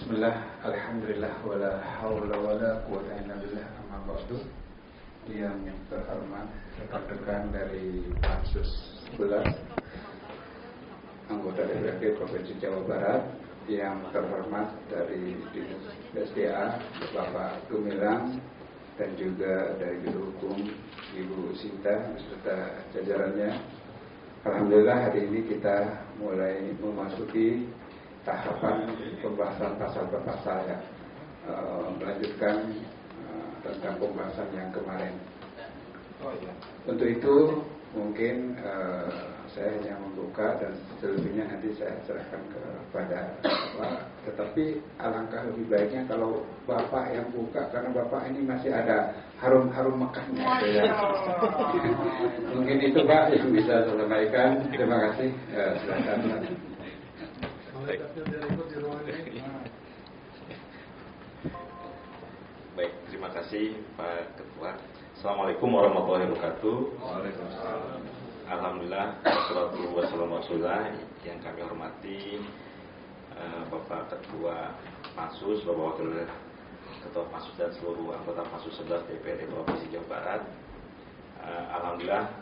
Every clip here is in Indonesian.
Bismillah, alhamdulillah, wala hawla wala quwwata illa billah, amma ba'du. Yang terhormat rekan-rekan dari Pansus 11 anggota DPRD Provinsi Jawa Barat, yang terhormat dari Dinas SDA Bapak Gumilang, dan juga dari Biro Hukum Ibu Sinta beserta jajarannya. Alhamdulillah, hari ini kita mulai memasuki tahapan pembahasan pasal per pasal, ya, melanjutkan tentang pembahasan yang kemarin. Untuk itu mungkin saya hanya membuka dan selebihnya nanti saya serahkan kepada Bapak. Tetapi alangkah lebih baiknya kalau Bapak yang buka, karena Bapak ini masih ada harum-harum Mekahnya. Ya. Mungkin itu Pak yang bisa saya sampaikan. Terima kasih. Silakan. Baik, terima kasih Pak Ketua. Assalamualaikum warahmatullahi wabarakatuh. Waalaikumsalam. Alhamdulillah, wassalatu wassalamu rasulillah. Yang kami hormati Bapak Ketua Pansus, Bapak Wakil Ketua Pansus dan seluruh anggota Pansus 11 DPRD Provinsi Jawa Barat. Alhamdulillah,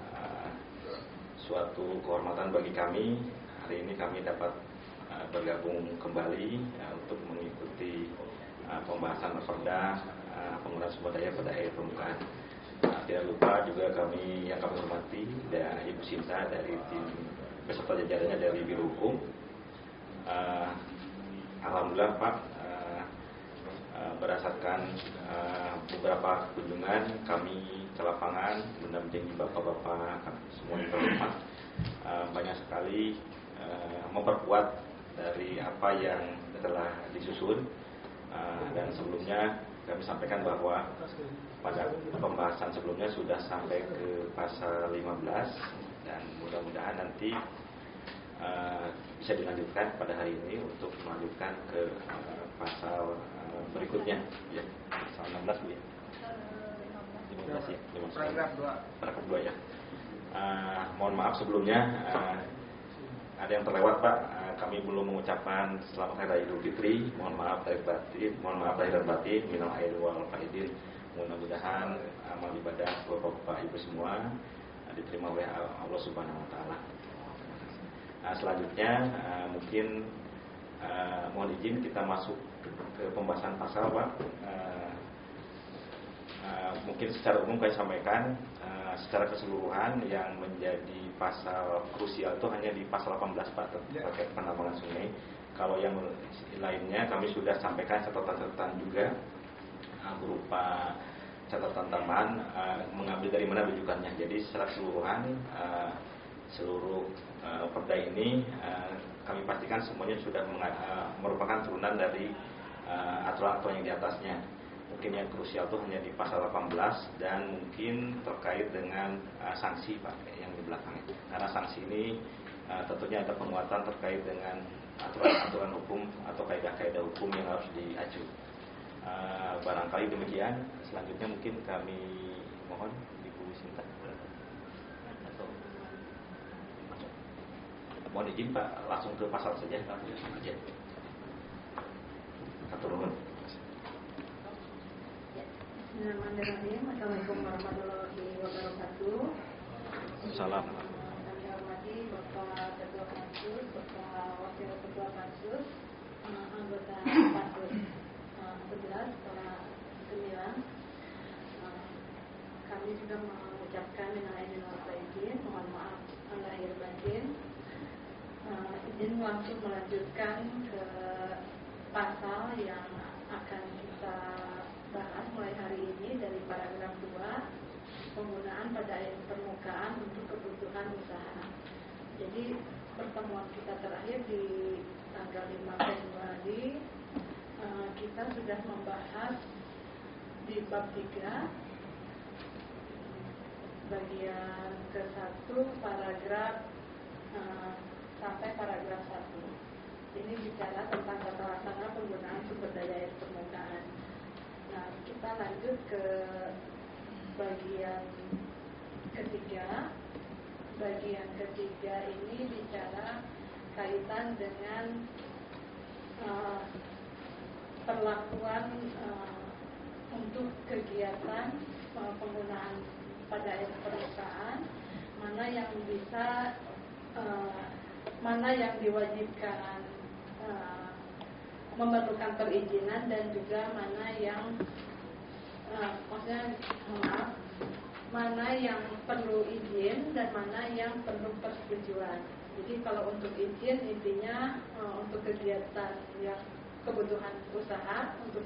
suatu kehormatan bagi kami. Hari ini kami dapat bergabung kembali untuk mengikuti pembahasan perda penggunaan sumber daya pada air permukaan. Tidak lupa juga yang kami hormati dan Ibu Sinta dari tim beserta jajarannya dari Biro Hukum. Alhamdulillah Pak, berdasarkan beberapa kunjungan kami ke lapangan mendampingi bapak-bapak semua yang terhormat, banyak sekali memperkuat dari apa yang telah disusun, dan sebelumnya kami sampaikan bahwa pada pembahasan sebelumnya sudah sampai ke pasal 15 dan mudah-mudahan nanti bisa dilanjutkan pada hari ini untuk melanjutkan ke pasal berikutnya, ya, pasal 16 Bu, ya. 15 ya, 15. Paragraf 2 ya. Mohon maaf sebelumnya ada yang terlewat Pak, kami belum mengucapkan selamat hari raya Idul Fitri. Mohon maaf lahir dan batin, minal aidin wal faizin. Mudah-mudahan amal ibadah Bapak Ibu semua diterima oleh Allah Subhanahu wa taala. Selanjutnya mungkin mohon izin kita masuk ke pembahasan pasal Pak. Mungkin secara umum saya sampaikan secara keseluruhan yang menjadi pasal krusial itu hanya di pasal 18 Pak, terkait penambangan sungai. Kalau yang lainnya kami sudah sampaikan catatan-catatan juga berupa catatan taman, mengambil dari mana rujukannya. Jadi secara keseluruhan seluruh perda ini kami pastikan semuanya sudah merupakan turunan dari aturan-aturan yang di atasnya. Mungkin yang krusial itu hanya di pasal 18 dan mungkin terkait dengan sanksi Pak yang di belakangnya. Karena sanksi ini tentunya ada penguatan terkait dengan aturan-aturan hukum atau kaidah-kaidah hukum yang harus diacu. Barangkali demikian. Selanjutnya mungkin kami mohon Ibu Sinta atau mohon izin Pak langsung ke pasal saja. Bismillahirrahmanirrahim. Assalamualaikum warahmatullahi wabarakatuh. Salam. Kami hormati Bapak Ketua Pansus, Bapak Wakil Ketua Pansus, anggota Pansus 11, Pak Gumilang. Kami juga mengucapkan minal aidin wal faizin, mohon maaf lahir batin. Izin langsung melanjutkan ke pasal yang akan kita bahas mulai hari ini dari paragraf 2, penggunaan pada air permukaan untuk kebutuhan usaha. Jadi pertemuan kita terakhir di tanggal 5 Februari kita sudah membahas di bab 3 bagian ke-1 paragraf sampai paragraf 1. Ini bicara tentang tata laksana penggunaan sumber daya air permukaan. Nah, kita lanjut ke bagian ketiga. Bagian ketiga ini bicara kaitan dengan perlakuan untuk kegiatan penggunaan pada air permukaan, mana yang bisa, mana yang diwajibkan memerlukan perizinan, dan juga mana yang mana yang perlu izin dan mana yang perlu persetujuan. Jadi kalau untuk izin intinya untuk kegiatan yang kebutuhan usaha, untuk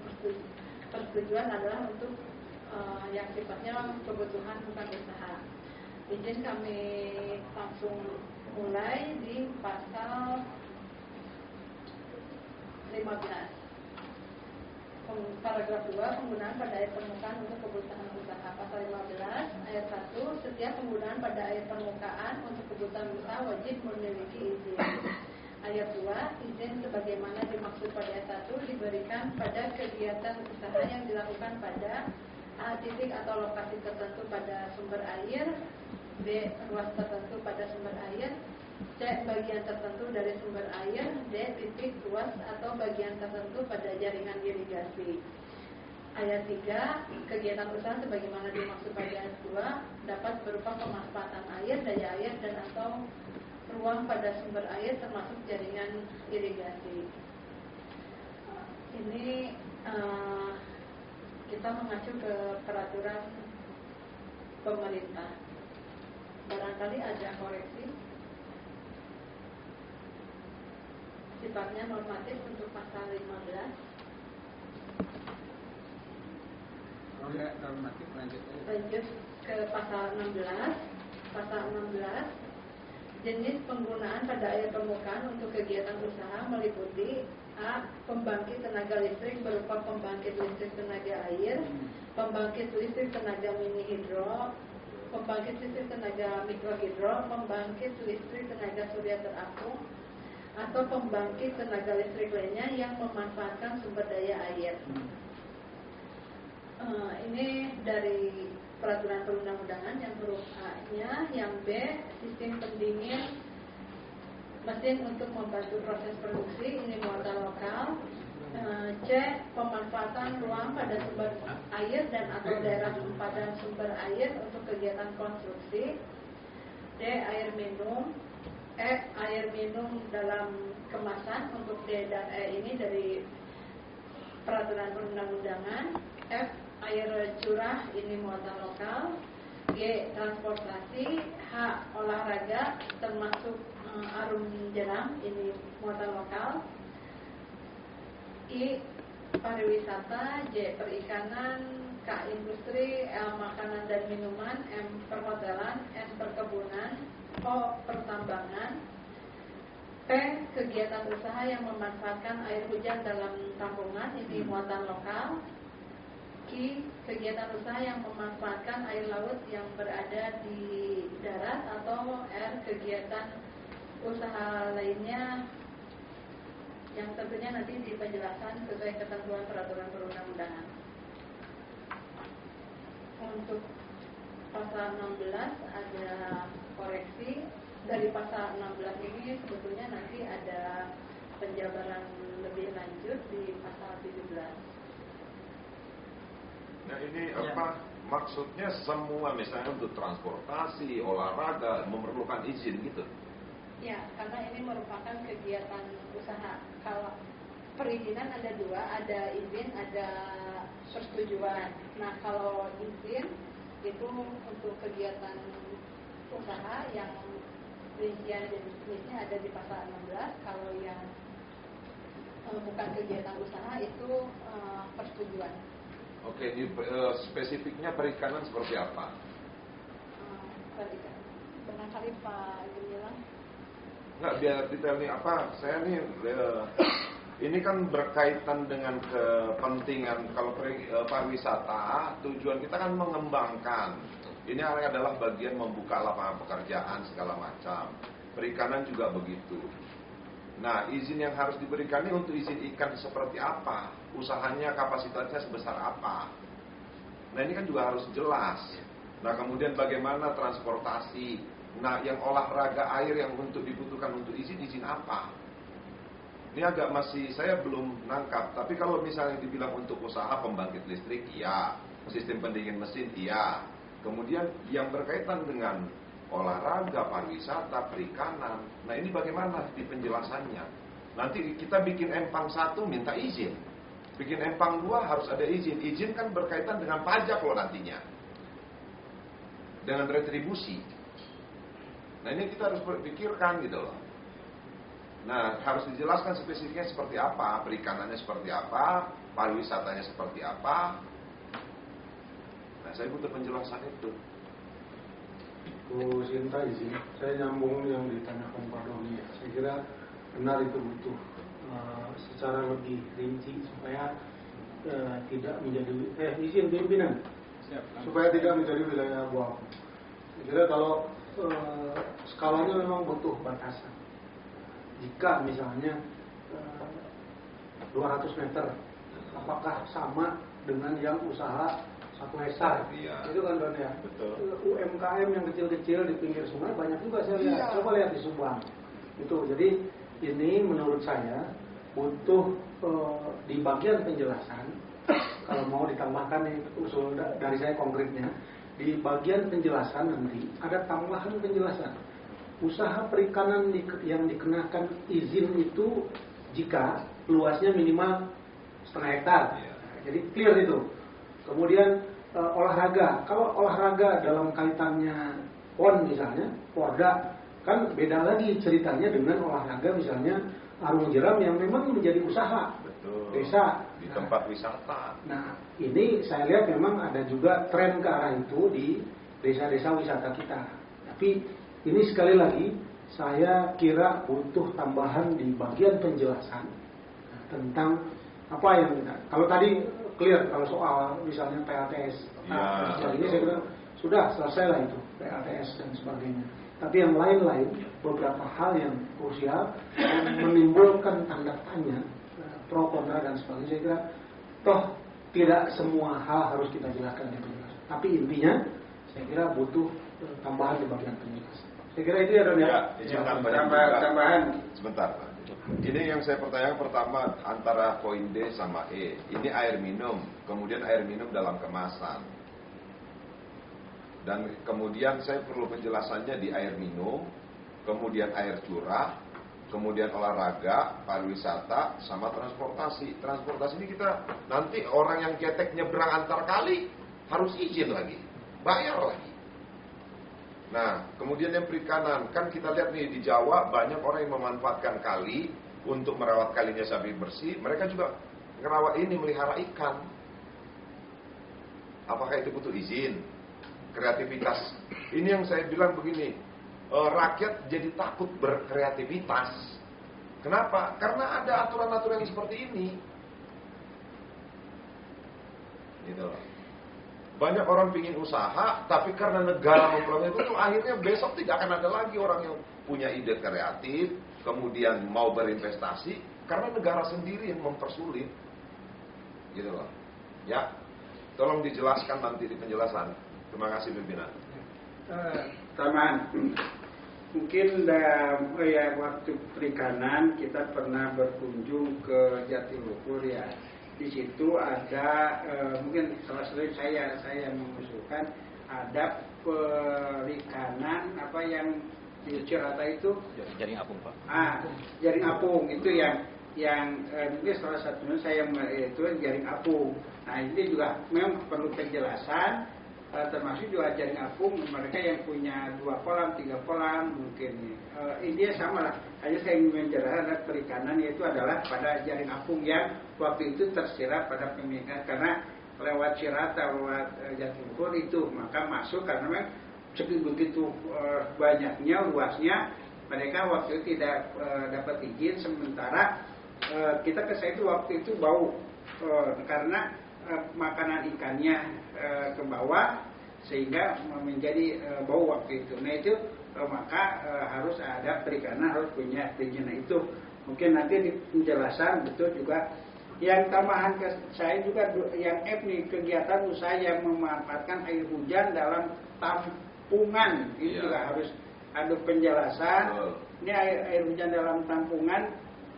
persetujuan adalah untuk yang sifatnya kebutuhan bukan usaha. Izin kami langsung mulai di pasal 15. Paragraf 2, penggunaan pada air permukaan untuk kebutuhan usaha. Pasal 15 ayat 1, setiap penggunaan pada air permukaan untuk kebutuhan usaha wajib memiliki izin. Ayat 2, izin sebagaimana dimaksud pada ayat 1 diberikan pada kegiatan usaha yang dilakukan pada A titik atau lokasi tertentu pada sumber air, B ruas tertentu pada sumber air, C bagian tertentu dari sumber air, D titik ruas atau bagian tertentu pada jaringan irigasi. Ayat 3, kegiatan usaha sebagaimana dimaksud pada ayat 2 dapat berupa pemanfaatan air, daya air, dan atau ruang pada sumber air termasuk jaringan irigasi. Ini kita mengacu ke peraturan pemerintah. Barangkali ada koreksi sifatnya normatif untuk pasal 15. Oh ya, normatif lanjut ke pasal 16. Pasal 16, jenis penggunaan pada air permukaan untuk kegiatan usaha meliputi A. Pembangkit tenaga listrik berupa pembangkit listrik tenaga air, pembangkit listrik tenaga mini hidro, pembangkit listrik tenaga mikrohidro, pembangkit listrik tenaga surya terapung, atau pembangkit tenaga listrik lainnya yang memanfaatkan sumber daya air. Ini dari peraturan perundang-undangan yang huruf A-nya. Yang B, sistem pendingin mesin untuk membantu proses produksi, ini muatan lokal. C, pemanfaatan ruang pada sumber air dan atau daerah sempadan sumber air untuk kegiatan konstruksi. D, air minum. E, air minum dalam kemasan. Untuk D dan E ini dari peraturan perundang-undangan. F, air curah, ini muatan lokal. G, transportasi. H, olahraga termasuk arum jeram, ini muatan lokal. I, pariwisata. J, perikanan. K, industri. L, makanan dan minuman. M, perhotelan. N, perkebunan. O, pertambangan. P, kegiatan usaha yang memanfaatkan air hujan dalam tampungan, ini muatan lokal. Q, kegiatan usaha yang memanfaatkan air laut yang berada di darat. Atau R, kegiatan usaha lainnya yang tentunya nanti di penjelasan sesuai ketentuan peraturan perundang-undangan. Untuk pasal 16 ada koreksi. Dari pasal 16 ini sebetulnya nanti ada penjabaran lebih lanjut di pasal 17. Nah ini apa maksudnya semua misalnya untuk transportasi, olahraga memerlukan izin gitu? Ya, karena ini merupakan kegiatan usaha. Kalau perizinan ada dua, ada izin, ada persetujuan. Nah, kalau izin itu untuk kegiatan usaha yang rincian jenisnya ada di pasal 16. Kalau yang bukan kegiatan usaha itu persetujuan. Oke, di spesifiknya perikanan seperti apa? Perikanan. Barangkali Pak Gemilang. Enggak, biar detail nih apa? Saya nih ini kan berkaitan dengan kepentingan kalau pariwisata, tujuan kita kan mengembangkan. Ini adalah bagian membuka lapangan pekerjaan segala macam. Perikanan juga begitu. Nah, izin yang harus diberikan ini untuk izin ikan seperti apa? Usahanya kapasitasnya sebesar apa? Nah, ini kan juga harus jelas. Nah, kemudian bagaimana transportasi? Nah, yang olahraga air yang untuk dibutuhkan untuk izin apa? Ini agak masih saya belum nangkap. Tapi kalau misalnya dibilang untuk usaha pembangkit listrik, iya. Sistem pendingin mesin, iya. Kemudian yang berkaitan dengan olahraga, pariwisata, perikanan. Nah ini bagaimana di penjelasannya? Nanti kita bikin empang 1 minta izin. Bikin empang 2 harus ada izin. Izin kan berkaitan dengan pajak loh nantinya. Dengan retribusi. Nah ini kita harus berpikirkan gitu loh. Nah, harus dijelaskan spesifiknya seperti apa, perikanannya seperti apa, pariwisatanya seperti apa. Nah, saya butuh penjelasan itu. Bu Sinta izin, saya nyambung yang ditanyakan Pak Doni. Saya kira benar itu butuh secara lebih rinci supaya tidak menjadi izin pimpinan. Supaya tidak menjadi wilayah abu-abu. Saya kira kalau skalanya memang butuh batasan. Jika misalnya 200 meter, apakah sama dengan yang usaha 1 hektar? Iya. Itu kan Don ya. Betul. UMKM yang kecil-kecil di pinggir sungai banyak juga saya lihat. Coba lihat di Subang. Itu. Jadi ini menurut saya butuh di bagian penjelasan. Kalau mau ditambahkan nih usul dari saya konkretnya, di bagian penjelasan nanti ada tambahan penjelasan. Usaha perikanan yang dikenakan izin itu jika luasnya minimal 0,5 hektar. Jadi clear itu. Kemudian olahraga. Kalau olahraga dalam kaitannya PON misalnya, Porda, kan beda lagi ceritanya dengan olahraga misalnya arung jeram yang memang menjadi usaha. Betul. Desa. Di tempat wisata. Nah, ini saya lihat memang ada juga tren ke arah itu di desa-desa wisata kita. Tapi ini sekali lagi saya kira butuh tambahan di bagian penjelasan tentang apa yang kalau tadi clear kalau soal misalnya PLTS sebagainya saya kira sudah selesai lah itu PLTS dan sebagainya. Tapi yang lain-lain beberapa hal yang krusial yang menimbulkan tanda tanya pro kontra dan sebagainya saya kira toh tidak semua hal harus kita jelaskan di penjelasan. Tapi intinya saya kira butuh tambahan di bagian penjelasan. Saya kira itu ya Don ya. Tambahan. Sebentar. Ini yang saya pertanyakan pertama antara poin D sama E. Ini air minum, kemudian air minum dalam kemasan. Dan kemudian saya perlu penjelasannya di air minum, kemudian air curah, kemudian olahraga, pariwisata, sama transportasi. Transportasi ini kita nanti orang yang ketek nyebrang antar kali harus izin lagi, bayar lagi. Nah, kemudian yang perikanan, kan kita lihat nih di Jawa banyak orang yang memanfaatkan kali untuk merawat kalinya sampai bersih. Mereka juga merawat ini, melihara ikan. Apakah itu butuh izin? Kreativitas. Ini yang saya bilang begini, rakyat jadi takut berkreativitas. Kenapa? Karena ada aturan-aturan yang seperti ini. Gitu. Banyak orang pingin usaha, tapi karena negara memperoleh itu, akhirnya besok tidak akan ada lagi orang yang punya ide kreatif, kemudian mau berinvestasi, karena negara sendiri yang mempersulit. Gitu loh. Ya, tolong dijelaskan nanti di penjelasan. Terima kasih pimpinan. Taman, mungkin waktu perikanan kita pernah berkunjung ke Jatiluhur ya. Di situ ada mungkin salah satu saya mengusulkan ada perikanan apa yang di Cirata itu jaring apung Pak. Jaring apung itu yang mungkin salah satunya saya itu jaring apung. Nah ini juga memang perlu penjelasan termasuk juga jaring apung mereka yang punya 2 kolam 3 kolam mungkin India sama lah. Hanya saya ingin menjelaskan perikanan yaitu adalah pada jaring apung yang waktu itu tersirat pada pemilikan karena lewat Cirata lewat Jatiluhur itu maka masuk karena memang begitu banyaknya luasnya mereka waktu itu tidak dapat izin sementara kita ke sana itu waktu itu bau karena makanan ikannya ke bawah sehingga menjadi bau waktu itu. Nah itu maka harus ada perikanan harus punya perizinan itu. Mungkin nanti di penjelasan betul juga yang tambahan ke saya juga yang F nih kegiatan usaha yang memanfaatkan air hujan dalam tampungan ini juga harus ada penjelasan. Ini air hujan dalam tampungan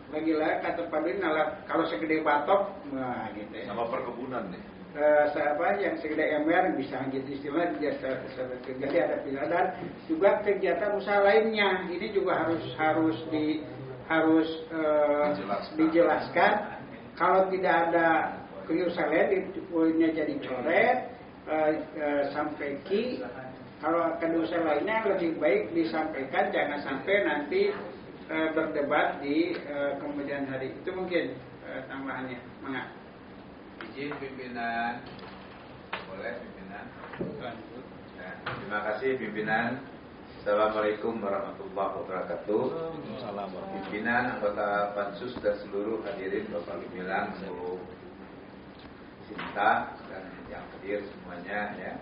lagi-lagi kata Pak Dwi kalau segede batok, nah gitu ya. Sama perkebunan nih. Yang segede ember bisa gitu istilah jadi ada pilihan dan juga kegiatan usaha lainnya ini juga harus dijelaskan. Kalau tidak ada kegiatan lain poinnya jadi coret sampai ki. Kalau kegiatan lainnya lebih baik disampaikan, jangan sampai nanti berdebat di kemudian hari. Itu mungkin tambahannya. Mangga. Izin pimpinan, boleh pimpinan? Nah, terima kasih pimpinan. Assalamualaikum warahmatullahi wabarakatuh. Pimpinan, anggota Pansus dan seluruh hadirin Bapak Gemilang, Bu Sinta dan yang hadir semuanya ya.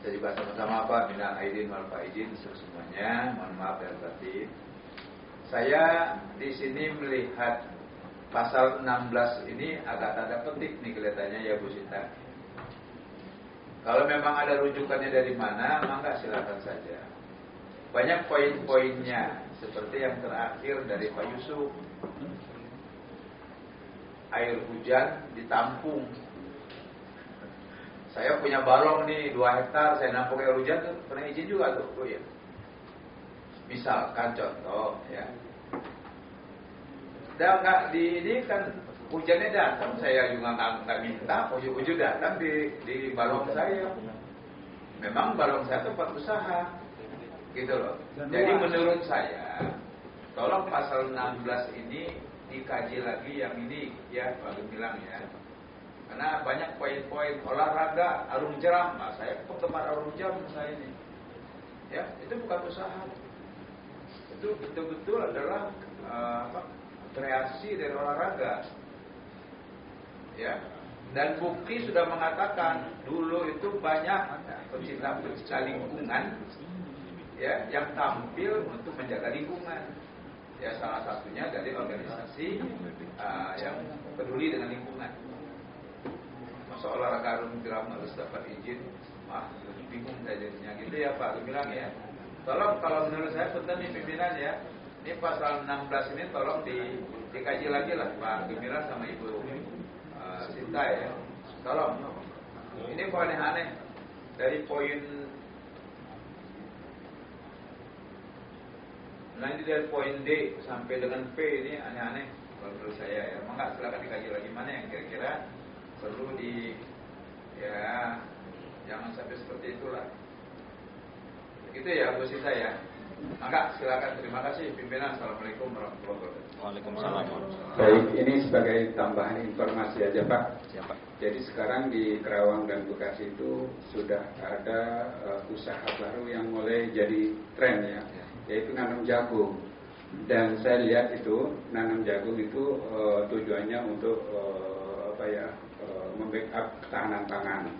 Saya juga sama-sama Pak minal aidin wal faizin semuanya. Mohon maaf dan batin. Saya di sini melihat pasal 16 ini agak tanda petik nih kelihatannya ya Bu Sinta. Kalau memang ada rujukannya dari mana, maka silakan saja. Banyak poin-poinnya seperti yang terakhir dari Pak Yusuf. Air hujan ditampung. Saya punya balong nih 2 hektar, saya nampung air hujan tuh pernah izin juga tuh, Bu ya. Misalkan contoh ya. Dan nggak ini kan hujannya datang, saya juga nggak minta, ujung-ujung datang di balong saya. Memang balong saya tempat usaha, gitu loh. Jadi menurut saya, tolong pasal 16 ini dikaji lagi yang ini ya, Pak bilang ya. Karena banyak poin-poin olahraga, arung jeram, nah, saya penggemar arung jeram saya ini. Ya, itu bukan usaha. Itu betul-betul adalah kreasi dari olahraga, ya. Dan bukti sudah mengatakan dulu itu banyak pecinta lingkungan, ya, yang tampil untuk menjaga lingkungan. Ya, salah satunya dari organisasi yang peduli dengan lingkungan. Masa olahraga arung jeram harus dapat izin, bingung saya jadinya gitu ya Pak bilang ya. Tolong kalau menurut saya penting nih pimpinan ya. Ini pasal 16 ini tolong dikaji lagi lah Pak Gemilang sama Ibu Sinta ya. Tolong. Ini kok aneh-aneh. Dari poin nanti dari poin D sampai dengan P ini aneh-aneh kalau menurut saya ya. Maka silakan dikaji lagi mana yang kira-kira perlu ya jangan sampai seperti itulah. Gitu ya Bu Sinta ya. Maka silakan, terima kasih pimpinan. Assalamualaikum warahmatullahi wabarakatuh. Waalaikumsalam. Baik, ini sebagai tambahan informasi aja Pak. Ya, Pak. Jadi sekarang di Kerawang dan Bekasi itu sudah ada usaha baru yang mulai jadi tren ya, yaitu nanam jagung. Dan saya lihat itu nanam jagung itu tujuannya untuk membackup ketahanan pangan.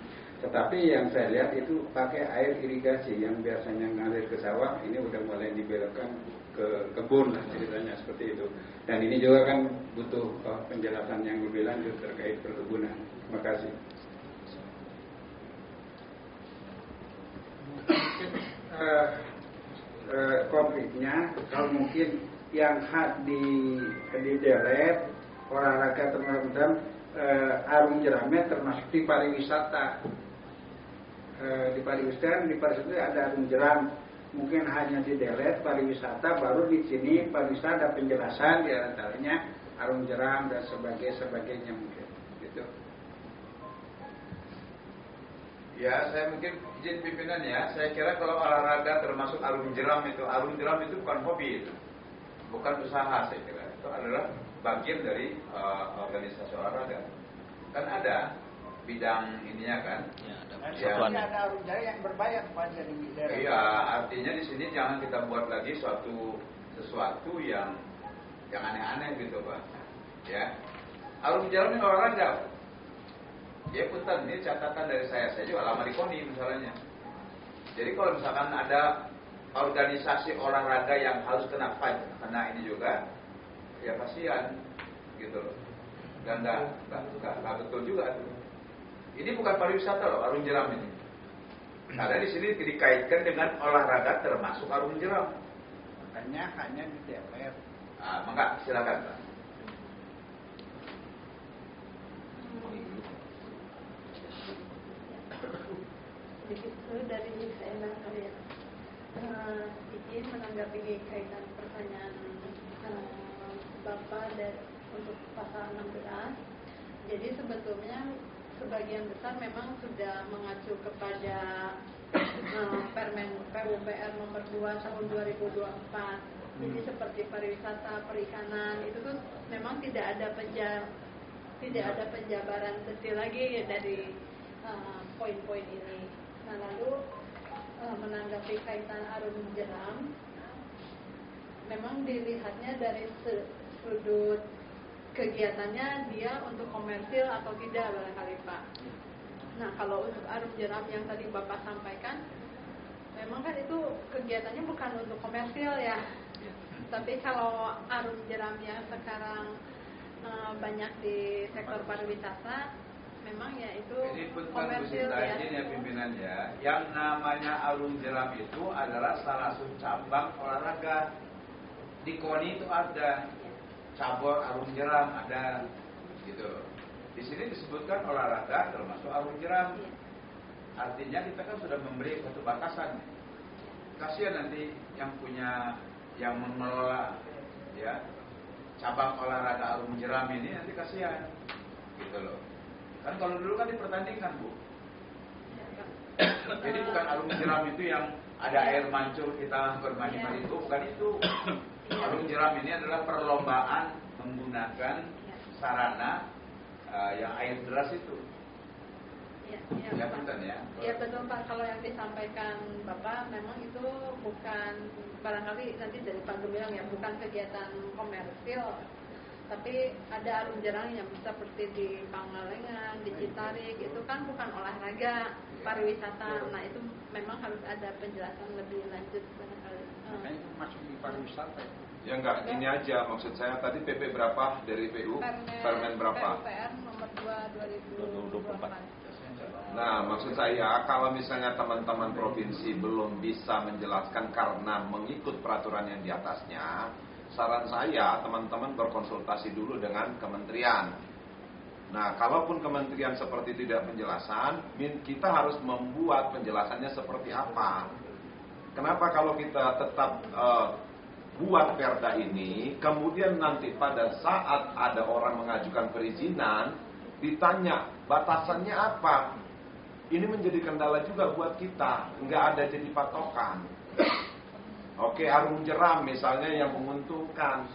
Tetapi yang saya lihat itu pakai air irigasi yang biasanya ngalir ke sawah, ini udah mulai dibelokkan ke kebun lah ceritanya seperti itu. Dan ini juga kan butuh penjelasan yang lebih lanjut terkait perkebunan. Terima kasih. Konfliknya kalau mungkin yang di deret olahraga termasuk arung jeramnya termasuk di pariwisata. Di pariwisata ada arung jeram, mungkin hanya di delet pariwisata, baru di sini pariwisata ada penjelasan di antaranya arung jeram dan sebagainya mungkin gitu. Ya, saya mungkin izin pimpinan ya. Saya kira kalau olahraga termasuk arung jeram itu bukan hobi itu, bukan usaha saya kira. Itu adalah bagian dari organisasi olahraga. Kan ada bidang ininya kan. Ya, ada Ya. persatuan. Ada arung jeram yang berbayar pada di daerah. Iya, artinya di sini jangan kita buat lagi sesuatu yang aneh-aneh gitu Pak. Ya, arung jeram ini olahraga. Ya punten, ini catatan dari saya juga lama di KONI misalnya. Jadi kalau misalkan ada organisasi olahraga yang harus kena pajak, kena ini juga, ya kasihan gitu loh. Dan nggak betul juga tuh. Ini bukan pariwisata loh, arung jeram ini. Karena di sini dikaitkan dengan olahraga termasuk arung jeram. Makanya hanya di DPR. Maka silakan Pak. Begitu dari saya barangkali ya. Izin menanggapi kaitan pertanyaan Bapak untuk pasal 16. Jadi sebetulnya sebagian besar memang sudah mengacu kepada Permen PUPR nomor 2 tahun 2024. Jadi seperti pariwisata, perikanan itu tuh memang tidak ada penjabaran detail lagi dari poin-poin ini. Nah, lalu menanggapi kaitan arum jeram, memang dilihatnya dari sudut kegiatannya dia untuk komersil atau tidak barangkali Pak. Nah, kalau untuk arum jeram yang tadi Bapak sampaikan, memang kan itu kegiatannya bukan untuk komersil ya. Tapi kalau arum jeram yang sekarang banyak di sektor pariwisata, memang ya itu Jadi komersil ya. Ini ya pimpinan ya, yang namanya arum jeram itu adalah salah satu cabang olahraga. Di KONI itu ada cabur arum jeram, ada gitu. Di sini disebutkan olahraga termasuk arum jeram. Artinya kita kan sudah memberi satu batasan. Kasihan nanti yang mengelola ya cabang olahraga arum jeram ini, nanti kasihan gitu loh. Kan kalau dulu kan dipertandingkan Bu. Jadi bukan arum jeram itu yang ada air mancur kita bermain itu, bukan itu. Arum jeram ini adalah perlombaan menggunakan sarana yang air deras itu. Ya betul ya. Ya betul Pak, kalau yang disampaikan Bapak memang itu bukan, barangkali nanti dari Pak Gemilang ya, bukan kegiatan komersil, tapi ada arum jeram yang seperti di Pangalengan, di Citarik, itu kan bukan olahraga, pariwisata. Nah itu memang harus ada penjelasan lebih lanjut barangkali. Makanya itu masuk di pariwisata. Ya enggak, ini aja maksud saya tadi PP berapa dari PU? Permen berapa? PUPR nomor 2 2024. Nah, maksud saya kalau misalnya teman-teman provinsi belum bisa menjelaskan karena mengikut peraturan yang di atasnya, saran saya teman-teman berkonsultasi dulu dengan kementerian. Nah, kalaupun kementerian seperti tidak penjelasan, kita harus membuat penjelasannya seperti apa. Kenapa kalau kita tetap buat perda ini, kemudian nanti pada saat ada orang mengajukan perizinan, ditanya batasannya apa? Ini menjadi kendala juga buat kita, nggak ada jadi patokan. Oke, arum jeram misalnya yang menguntungkan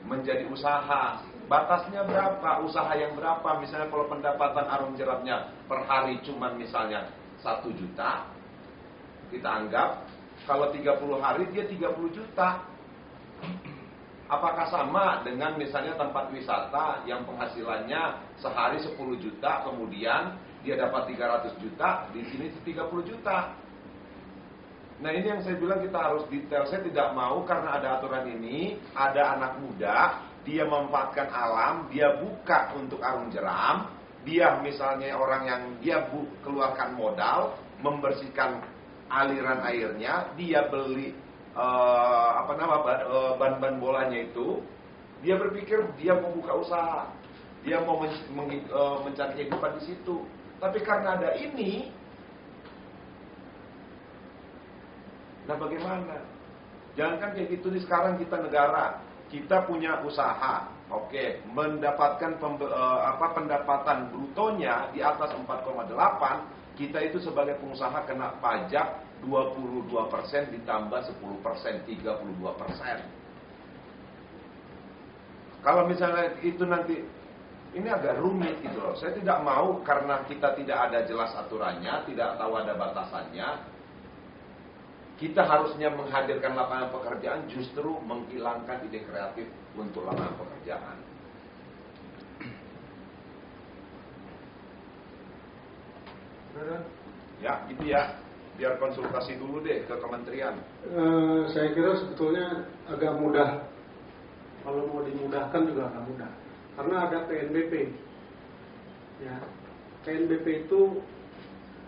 menjadi usaha, batasnya berapa? Usaha yang berapa? Misalnya kalau pendapatan arum jeramnya per hari cuman misalnya 1 juta, kita anggap kalau 30 hari dia 30 juta. Apakah sama dengan misalnya tempat wisata yang penghasilannya sehari 10 juta, kemudian dia dapat 300 juta, di sini 30 juta. Nah ini yang saya bilang kita harus detail. Saya tidak mau karena ada aturan ini, ada anak muda, dia memanfaatkan alam, dia buka untuk arum jeram, dia misalnya orang yang dia keluarkan modal, membersihkan aliran airnya, dia beli ban-ban bolanya itu, dia berpikir dia mau buka usaha, dia mau mencari kehidupan di situ. Tapi karena ada ini, nah bagaimana? Jangan kayak gitu nih, sekarang kita negara, kita punya usaha, oke, mendapatkan pendapatan brutonya di atas 4,8, kita itu sebagai pengusaha kena pajak 22% ditambah 10%, 32%. Kalau misalnya itu nanti, ini agak rumit gitu loh. Saya tidak mau karena kita tidak ada jelas aturannya, tidak tahu ada batasannya. Kita harusnya menghadirkan lapangan pekerjaan, justru menghilangkan ide kreatif untuk lapangan pekerjaan. Ya, gitu ya. Biar konsultasi dulu deh ke kementerian. Saya kira sebetulnya agak mudah. Kalau mau dimudahkan juga agak mudah. Karena ada PNBP. Ya, PNBP itu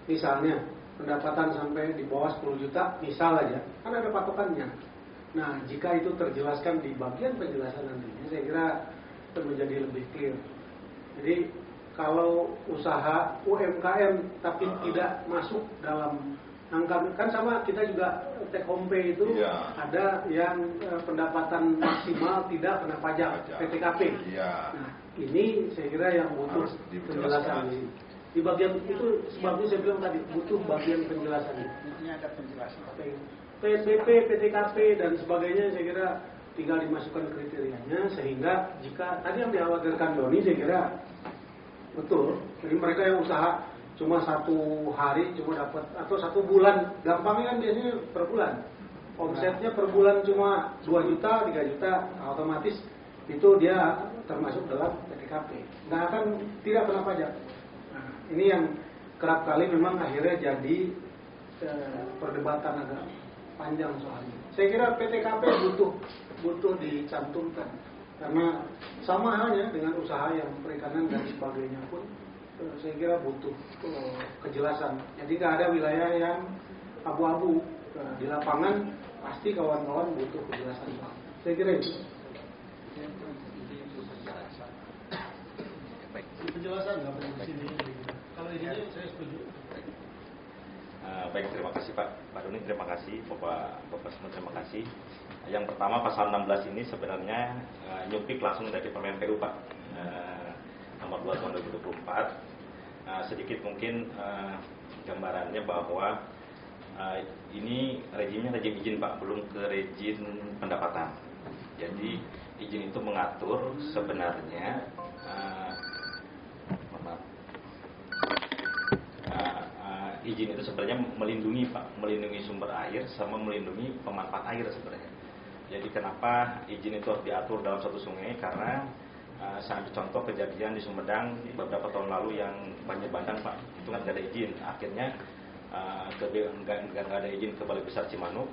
misalnya pendapatan sampai di bawah 10 juta, misal aja, kan ada patokannya. Nah, jika itu terjelaskan di bagian penjelasan nantinya, saya kira itu menjadi lebih clear. Jadi kalau usaha UMKM tapi tidak masuk dalam angka, kan sama kita juga take home pay itu ada yang pendapatan maksimal tidak kena pajak PTKP. Nah, ini saya kira yang butuh penjelasan di bagian itu, sebabnya saya bilang tadi butuh bagian penjelasan. Ini ada penjelasan. PSBB, PTKP dan sebagainya saya kira tinggal dimasukkan kriterianya, sehingga jika tadi yang dikhawatirkan Doni saya kira betul. Jadi mereka yang usaha cuma 1 hari cuma dapat, atau 1 bulan, gampangnya kan biasanya per bulan. Omsetnya per bulan cuma 2 juta, 3 juta, otomatis itu dia termasuk dalam PTKP. Nggak akan, tidak kena pajak. Nah, ini yang kerap kali memang akhirnya jadi perdebatan agak panjang soalnya. Saya kira PTKP butuh dicantumkan, karena sama halnya dengan usaha yang perikanan dan sebagainya pun saya kira butuh kejelasan. Jadi nggak ada wilayah yang abu-abu. Di lapangan pasti kawan-kawan butuh kejelasan. Saya kira itu. Penjelasan nggak perlu di sini. Kalau ini saya setuju. Baik, terima kasih Pak Doni, terima kasih Bapak semua, terima kasih. Yang pertama, pasal 16 ini sebenarnya nyupik langsung dari Permen PU Pak, nomor 2 tahun 2024. Sedikit mungkin gambarannya bahwa ini rejimnya rejim izin Pak, belum ke rejim pendapatan. Jadi izin itu mengatur sebenarnya izin itu sebenarnya melindungi Pak, melindungi sumber air sama melindungi pemanfaat air sebenarnya. Jadi kenapa izin itu harus diatur dalam satu sungai? Karena saya ambil contoh kejadian di Sumedang beberapa tahun lalu yang banjir bandang Pak, itu kan nggak ada izin. Akhirnya nggak ada izin ke Balai Besar Cimanuk.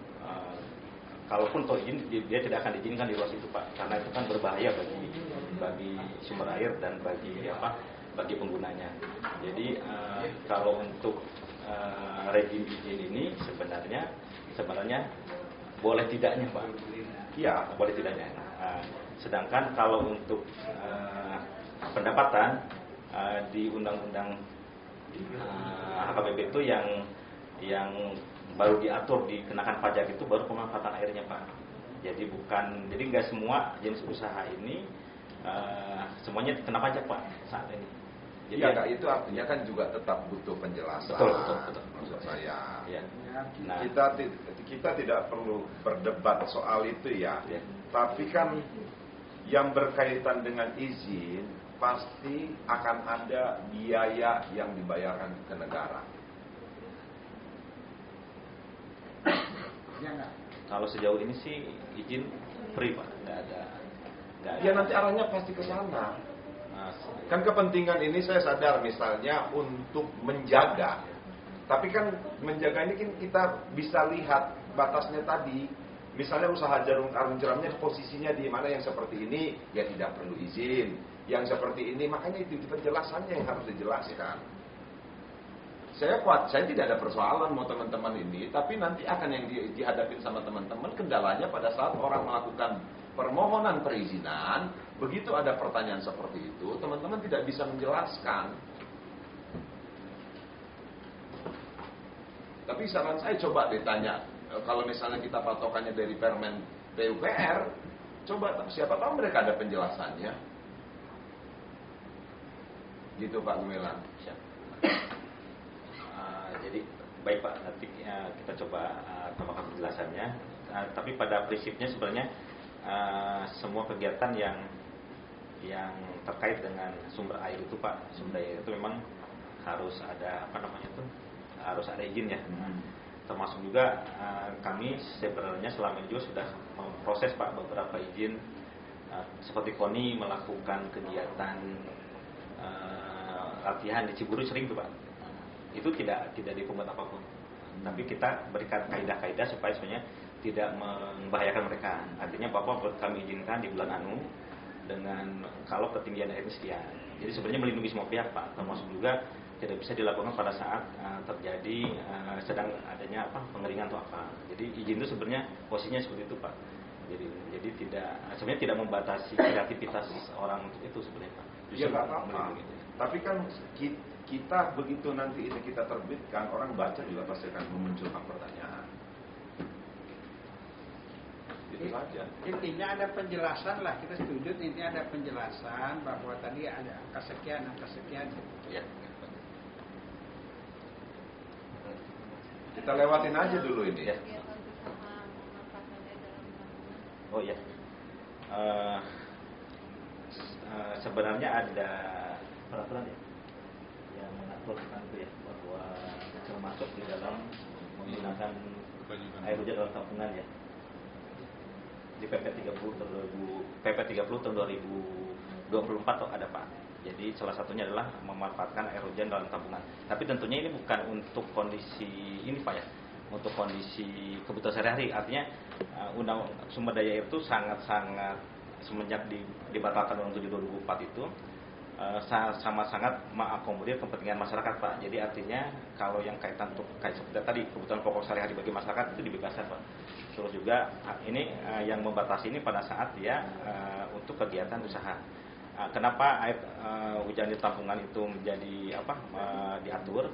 Kalaupun toh izin, dia tidak akan diizinkan di luas itu Pak, karena itu kan berbahaya bagi sumber air dan bagi penggunanya. Jadi kalau untuk rejim izin ini sebenarnya boleh tidaknya Pak. Iya, boleh tidaknya. Sedangkan kalau untuk pendapatan di undang-undang HKBP itu yang baru diatur dikenakan pajak itu baru pemanfaatan airnya Pak. Jadi nggak semua jenis usaha ini semuanya kena pajak Pak saat ini. Jadi ya, itu artinya kan juga tetap butuh penjelasan. Betul. Maksud saya. Ya. Nah, kita tidak perlu berdebat soal itu ya. Tapi kan yang berkaitan dengan izin pasti akan ada biaya yang dibayarkan ke negara. Ya enggak? kalau sejauh ini sih izin free Pak, nggak ada. Ya nanti arahnya pasti ke sana. Kan kepentingan ini saya sadar misalnya untuk menjaga. Tapi kan menjaga ini kan kita bisa lihat batasnya tadi. Misalnya usaha jarum karung jeramnya posisinya di mana, yang seperti ini ya tidak perlu izin. Yang seperti ini makanya itu penjelasannya yang harus dijelaskan. Saya tidak ada persoalan mau teman-teman ini, tapi nanti akan yang dihadapin sama teman-teman kendalanya pada saat orang melakukan permohonan perizinan, begitu ada pertanyaan seperti itu, teman-teman tidak bisa menjelaskan. Tapi saran saya coba ditanya, kalau misalnya kita patokannya dari Permen PUPR, coba siapa tahu mereka ada penjelasannya. Gitu Pak Gumilang. Jadi baik Pak, nanti kita coba tambahkan penjelasannya. Tapi pada prinsipnya sebenarnya semua kegiatan yang terkait dengan sumber air itu Pak, sumber air itu memang harus ada harus ada izin ya. Termasuk juga kami sebenarnya selama ini juga sudah memproses Pak beberapa izin, seperti KONI melakukan kegiatan latihan di Ciburu sering tuh Pak. Itu tidak dipungut apapun, tapi kita berikan kaidah-kaidah supaya sebenarnya tidak membahayakan mereka. Artinya Bapak kami izinkan di bulan anu dengan kalau ketinggian airnya sekian. Jadi sebenarnya melindungi semua pihak Pak, termasuk juga tidak bisa dilakukan pada saat terjadi sedang adanya pengeringan atau apa. Jadi izin itu sebenarnya posisinya seperti itu Pak. Jadi sebenarnya tidak membatasi kreativitas orang untuk itu sebenarnya Pak. Ya nggak apa-apa. Tapi kan kita begitu nanti ini kita terbitkan, orang baca juga pasti akan memunculkan pertanyaan. Itu saja. Intinya ada penjelasan lah, kita setuju intinya ada penjelasan bahwa tadi ada angka sekian. Ya. Kita lewatin aja dulu ini. Ya. Oh ya. Sebenarnya ada peraturan ya yang mengatur tentang itu ya, bahwa termasuk di dalam menggunakan air hujan dalam tampungan ya, di PP 30 tahun 2024 ada Pak. Jadi salah satunya adalah memanfaatkan air hujan dalam tampungan. Tapi tentunya ini bukan untuk kondisi ini Pak ya, untuk kondisi kebutuhan sehari-hari. Artinya undang sumber daya air itu sangat-sangat semenjak dibatalkan undang 7 2004 itu sama sangat mengakomodir kepentingan masyarakat Pak. Jadi artinya kalau yang kaitan seperti tadi kebutuhan pokok sehari-hari bagi masyarakat itu dibebaskan Pak. Terus juga ini yang membatasi ini pada saat dia untuk kegiatan usaha. Kenapa air hujan di tampungan itu menjadi diatur?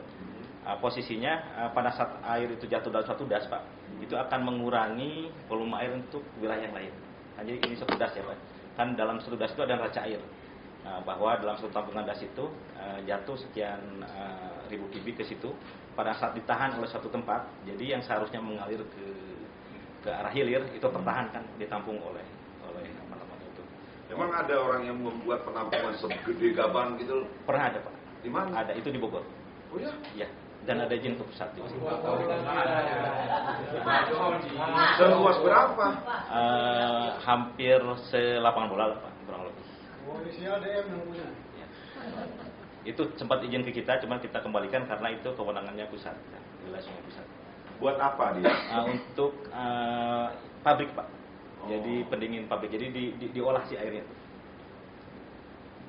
Posisinya pada saat air itu jatuh dalam suatu das Pak, itu akan mengurangi volume air untuk wilayah yang lain. Nah, jadi ini satu das ya Pak. Kan dalam satu das itu ada neraca air. Bahwa dalam satu tampungan das itu jatuh sekian ribu kubik ke situ pada saat ditahan oleh suatu tempat. Jadi yang seharusnya mengalir ke arah hilir itu tertahankan, ditampung oleh apa-apa itu. Memang ada orang yang membuat penampungan segede gaban gitu? Pernah ada Pak. Di mana? Ada, itu di Bogor. Oh ya? Ya. Dan ada izin ke pusat di situ. Seluas berapa? Hampir selapangan bola lah Pak, kurang lebih. Inisial DM yang punya. Ya. Itu sempat izin ke kita, cuma kita kembalikan karena itu kewenangannya pusat, wilayah Sungai Pusat. Buat apa dia? Untuk pabrik Pak. Jadi pendingin pabrik. Jadi diolah si airnya.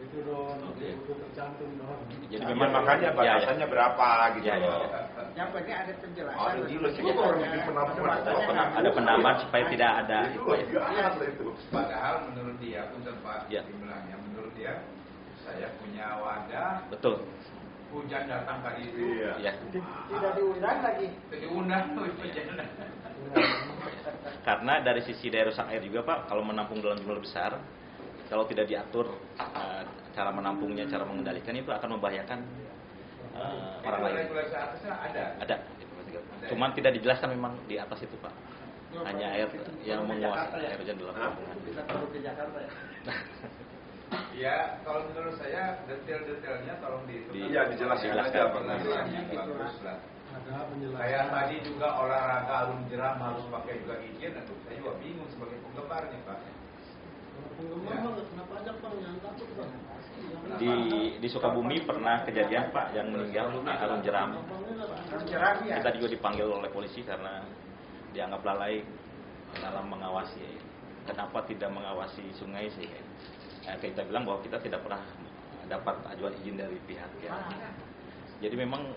Itu dong, itu tercantum dong. Jadi memang makanya batasannya berapa gitu. Ya. Yang penting ada penjelasan. Ada gila sih orang bikin penampungan itu Ada pendapat supaya tidak ada itu luar biasa itu. Padahal menurut dia pun sempat Ya. dibilangnya, menurut dia saya punya wadah, betul. hujan datang tadi itu, Iya. Ya. Tidak diundang lagi. diundang hujan. Karena dari sisi daya rusak air juga Pak, kalau menampung dalam jumlah besar, kalau tidak diatur cara menampungnya, cara mengendalikan itu akan membahayakan orang lain. Regulasi atasnya ada. Cuman tidak dijelaskan memang di atas itu Pak. Hanya air yang menguasai air hujan dalam tampungan. Kita perlu ke Jakarta ya. Ya, kalau menurut saya detail-detailnya tolong dihitung. Iya, dijelaskan aja Pak. Bagus lah. Ada penjelasan. Kayak tadi juga olahraga alun jeram harus pakai juga izin, aduh saya juga bingung sebagai penggemarnya Pak. Penggemar Bang, kenapa ajak Bang? Yang takut Bang. Di Sukabumi pernah kejadian Pak yang meninggal di Arung Jeram. Jeram ya. Kita juga dipanggil oleh polisi karena dianggap lalai dalam mengawasi. Kenapa tidak mengawasi sungai sih? Kita bilang bahwa kita tidak pernah dapat ajuan izin dari pihak ya. Jadi memang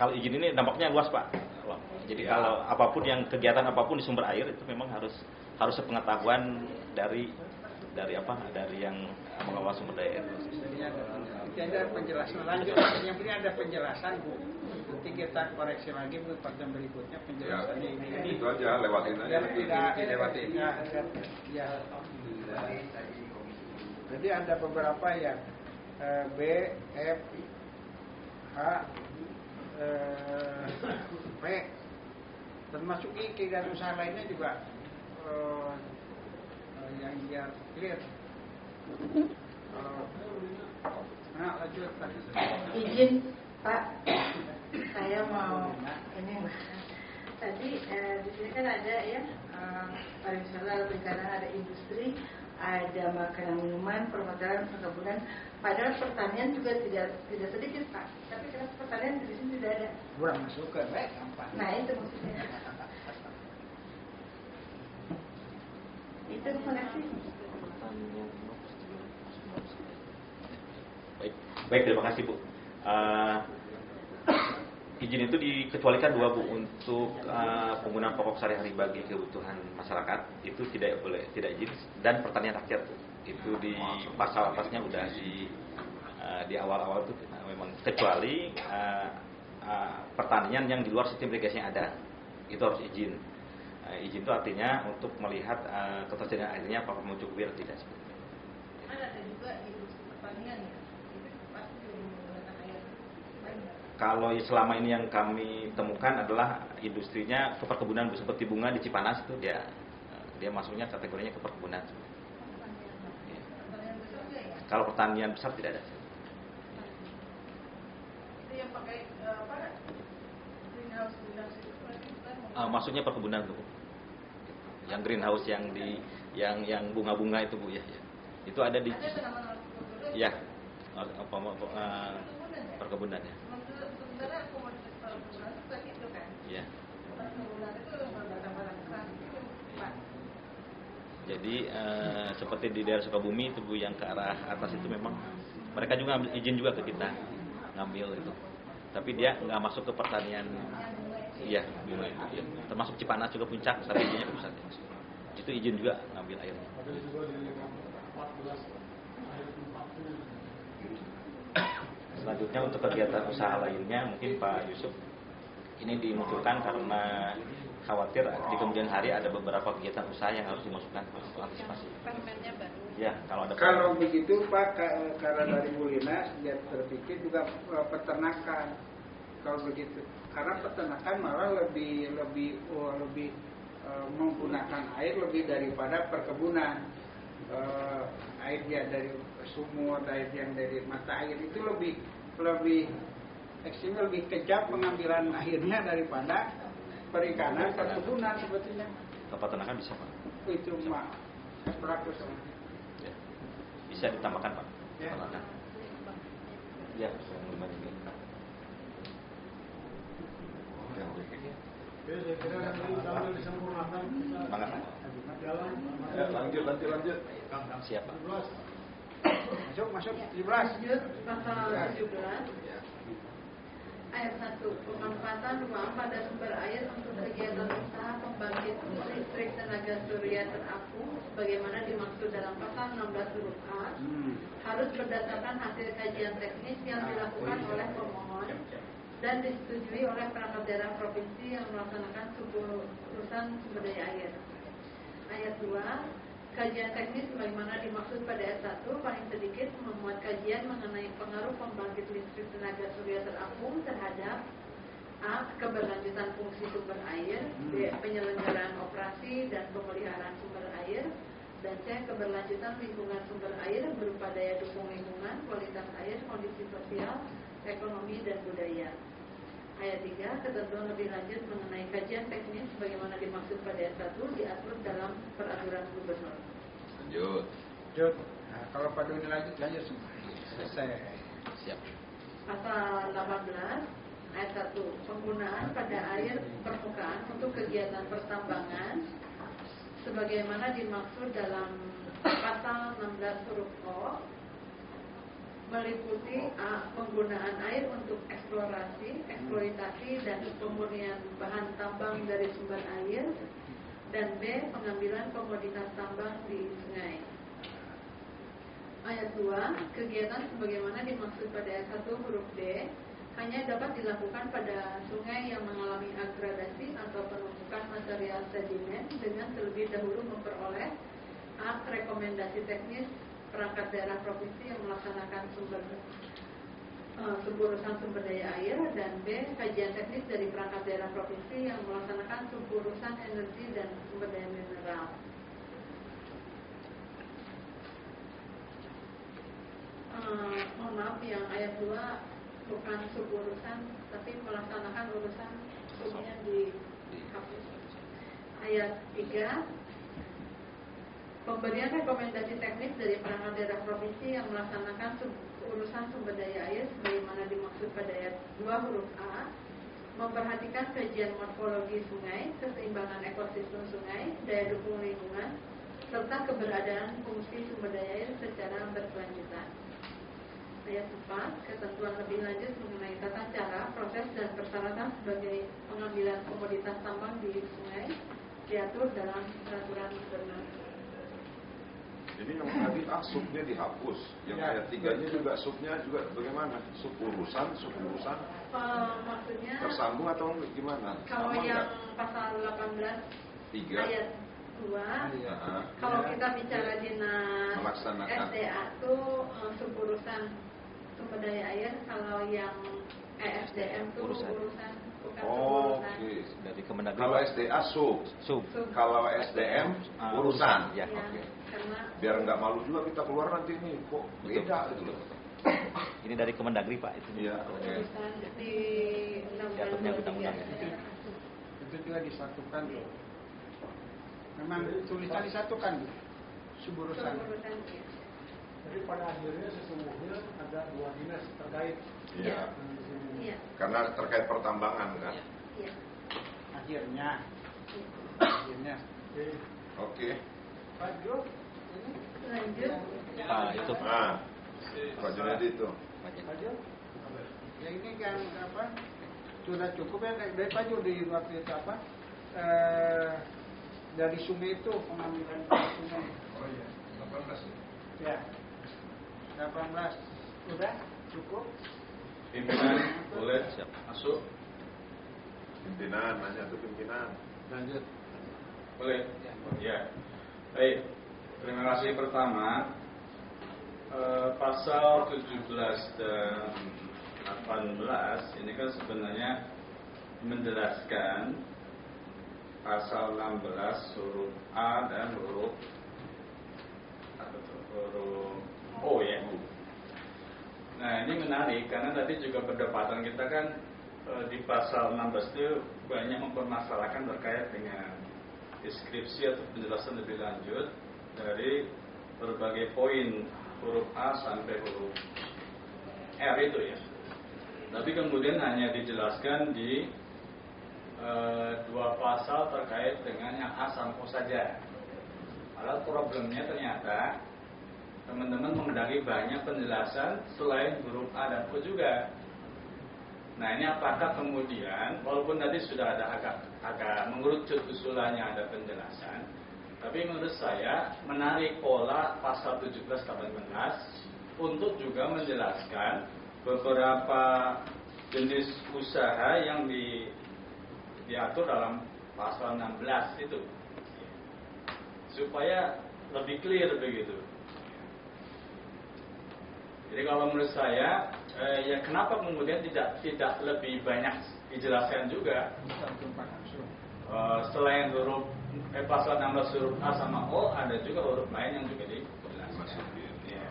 kalau izin ini dampaknya luas Pak. Jadi kalau apapun yang kegiatan apapun di sumber air itu memang harus sepengetahuan dari yang mengawas sumber daya air. Nanti ada penjelasan lanjut. Yang penting ada penjelasan Bu. Nanti kita koreksi lagi Bu pertemuan berikutnya penjelasannya ini. Itu aja lewatin aja. Tidak dilewatin. Ya. Jadi ada beberapa yang B, F, H, P, termasuk I dan usaha lainnya juga yang dia clear. Nah, lanjut. Izin Pak, saya mau ini tadi di sini kan ada ya pariwisata, perikanan, ada industri, ada makanan minuman, perhotelan, perkebunan. Padahal pertanian juga tidak sedikit Pak. Tapi kenapa pertanian di sini tidak ada? Kurang masuk ke baik gampang. Nah itu maksudnya. Itu koneksi. Baik, terima kasih Bu. Izin itu dikecualikan dua Bu, untuk penggunaan pokok sehari-hari bagi kebutuhan masyarakat itu tidak boleh, tidak izin, dan pertanian rakyat Bu. Itu di pasal atasnya udah di awal-awal itu memang kecuali pertanian yang di luar sistem irigasi yang ada, itu harus izin. Izin itu artinya untuk melihat ketersediaan airnya apakah mencukupi atau tidak. Ada juga industri pertanian ya, itu pasti menggunakan air banyak. Kalau selama ini yang kami temukan adalah industrinya ke perkebunan seperti bunga di Cipanas itu dia masuknya kategorinya ke perkebunan. Pertanian besar juga ya? Kalau pertanian besar tidak ada. Itu yang pakai greenhouse itu berarti bukan? Maksudnya perkebunan tuh, yang greenhouse yang bunga-bunga itu Bu ya. Itu ada di. Ada tanaman hortikultura? Ya, perkebunan ya. Sementara komoditas perkebunan itu kan itu kan? Iya. Perkebunan itu barang-barang keras itu Pak. Jadi seperti di daerah Sukabumi itu Bu yang ke arah atas itu memang mereka juga ambil izin juga ke kita ngambil itu. Tapi dia nggak masuk ke pertanian. Iya, bunga itu. Ya. Termasuk Cipanas juga puncak, tapi izinnya ke pusat. Itu izin juga ngambil airnya. Selanjutnya untuk kegiatan usaha lainnya mungkin Pak Yusuf ini dimunculkan karena khawatir di kemudian hari ada beberapa kegiatan usaha yang harus dimasukkan untuk antisipasi. Permennya baru. Ya, kalau ada Kalau begitu Pak, karena dari Bu Lina dia terpikir juga peternakan. Kalau begitu, karena peternakan malah lebih menggunakan air lebih daripada perkebunan. Air yang dari sumur, air yang dari mata air itu lebih ekstrim, lebih kejam pengambilan airnya daripada perikanan, perkebunan sebetulnya. ke peternakan bisa Pak? Itu mah berlaku sama. Ya. Bisa ditambahkan Pak? Ya. Peternakan. Ya, saya mau juga. Semangat Pak. Lanjut. Siap Pak. Masuk 17. Lanjut pasal 17 ayat 1, pemanfaatan ruang pada sumber air untuk kegiatan usaha pembangkit listrik tenaga surya terapung sebagaimana dimaksud dalam pasal 16 huruf A harus berdasarkan hasil kajian teknis yang dilakukan oleh pemohon dan disetujui oleh perangkat daerah provinsi yang melaksanakan urusan sumber daya air. Ayat 2, kajian teknis sebagaimana dimaksud pada ayat 1 paling sedikit memuat kajian mengenai pengaruh pembangkit listrik tenaga surya terapung terhadap A. Keberlanjutan fungsi sumber air, B. Penyelenggaraan operasi dan pemeliharaan sumber air, dan C. Keberlanjutan lingkungan sumber air berupa daya dukung lingkungan, kualitas air, kondisi sosial, ekonomi, dan budaya. Ayat 3, ketentuan lebih lanjut mengenai kajian teknis sebagaimana dimaksud pada ayat 1 diatur dalam peraturan gubernur. Lanjut. Nah, kalau Pak Doni lanjut semua. Selesai. Siap. Pasal 18 ayat 1, penggunaan pada air permukaan untuk kegiatan pertambangan sebagaimana dimaksud dalam pasal 16 huruf O meliputi A. Penggunaan air untuk eksplorasi, eksploitasi, dan pemurnian bahan tambang dari sumber air, dan B. Pengambilan komoditas tambang di sungai. Ayat 2, kegiatan sebagaimana dimaksud pada ayat 1 huruf D hanya dapat dilakukan pada sungai yang mengalami agradasi atau penumpukan material sedimen dengan terlebih dahulu memperoleh A. Rekomendasi teknis perangkat daerah provinsi yang melaksanakan urusan sumber daya air, dan B. Kajian teknis dari perangkat daerah provinsi yang melaksanakan urusan energi dan sumber daya mineral. Mohon maaf, yang ayat 2 bukan suburusan tapi melaksanakan urusan umumnya di hapus. Ayat 3, pemberian rekomendasi teknis dari perangkat daerah provinsi yang melaksanakan urusan sumber daya air sebagaimana dimaksud pada ayat 2 huruf A memperhatikan kajian morfologi sungai, keseimbangan ekosistem sungai, daya dukung lingkungan, serta keberadaan fungsi sumber daya air secara berkelanjutan. Ayat 4, ketentuan lebih lanjut mengenai tata cara, proses, dan persyaratan sebagai pengambilan komoditas tambang di sungai diatur dalam peraturan gubernur. Ini yang tadi subnya dihapus, yang ayat 3-nya juga subnya juga bagaimana? Sub urusan Maksudnya tersambung atau gimana? kalau Sama yang nggak? pasal 18 3 ayat 2, kalau kita bicara dinas melaksanakan SDA itu suburusan sumber daya air, kalau yang SDM itu Urusan. urusan bukan Oh, suburusan. oke. Dari Kemendagri. Kalau SDA sub, kalau SDM urusan. Ya. Oke. Karena Biar nggak malu juga kita keluar nanti nih, kok beda gitu loh. Ini dari Kemendagri Pak itu. Iya, oke. urusan di Diaturnya undang-undang. Itu juga disatukan loh. Memang tulisan disatukan suburusan. Suburusan, ya. Jadi pada akhirnya sesungguhnya ada dua dinas terkait. Iya. Iya. Karena terkait pertambangan kan. Iya. Akhirnya. Oke. Pak Jo, Lanjut. Itu Nah, Pak Junedi itu. Pak Jo. Ya ini kan apa? Sudah cukup ya dari Pak Jo di waktu itu apa? Dari sungai itu pengambilan sungai. Oh iya, 18 Ya. 18 sudah cukup. Pimpinan boleh masuk. Pimpinan, nanya tuh pimpinan. Lanjut. Boleh? Ya. Baik. Terima kasih. Pertama, pasal 17 dan 18 ini kan sebenarnya menjelaskan pasal 16 huruf A dan huruf O ya. Nah, ini menarik karena tadi juga perdebatan kita kan di pasal 16 itu banyak mempermasalahkan terkait dengan deskripsi atau penjelasan lebih lanjut dari berbagai poin huruf A sampai huruf R itu ya. Tapi kemudian hanya dijelaskan di dua pasal terkait dengan yang A sampai O saja. Padahal problemnya ternyata teman-teman mengendaki banyak penjelasan selain huruf A dan O juga. Nah, ini apakah kemudian walaupun tadi sudah ada agak mengerucut usulannya ada penjelasan, tapi menurut saya menarik pola pasal 17-18 untuk juga menjelaskan beberapa jenis usaha yang diatur dalam pasal 16 itu, supaya lebih clear begitu. Jadi kalau menurut saya, ya kenapa kemudian tidak lebih banyak dijelaskan juga selain huruf pasal 16 huruf A sama O, ada juga huruf lain yang juga dijelaskan. Ya.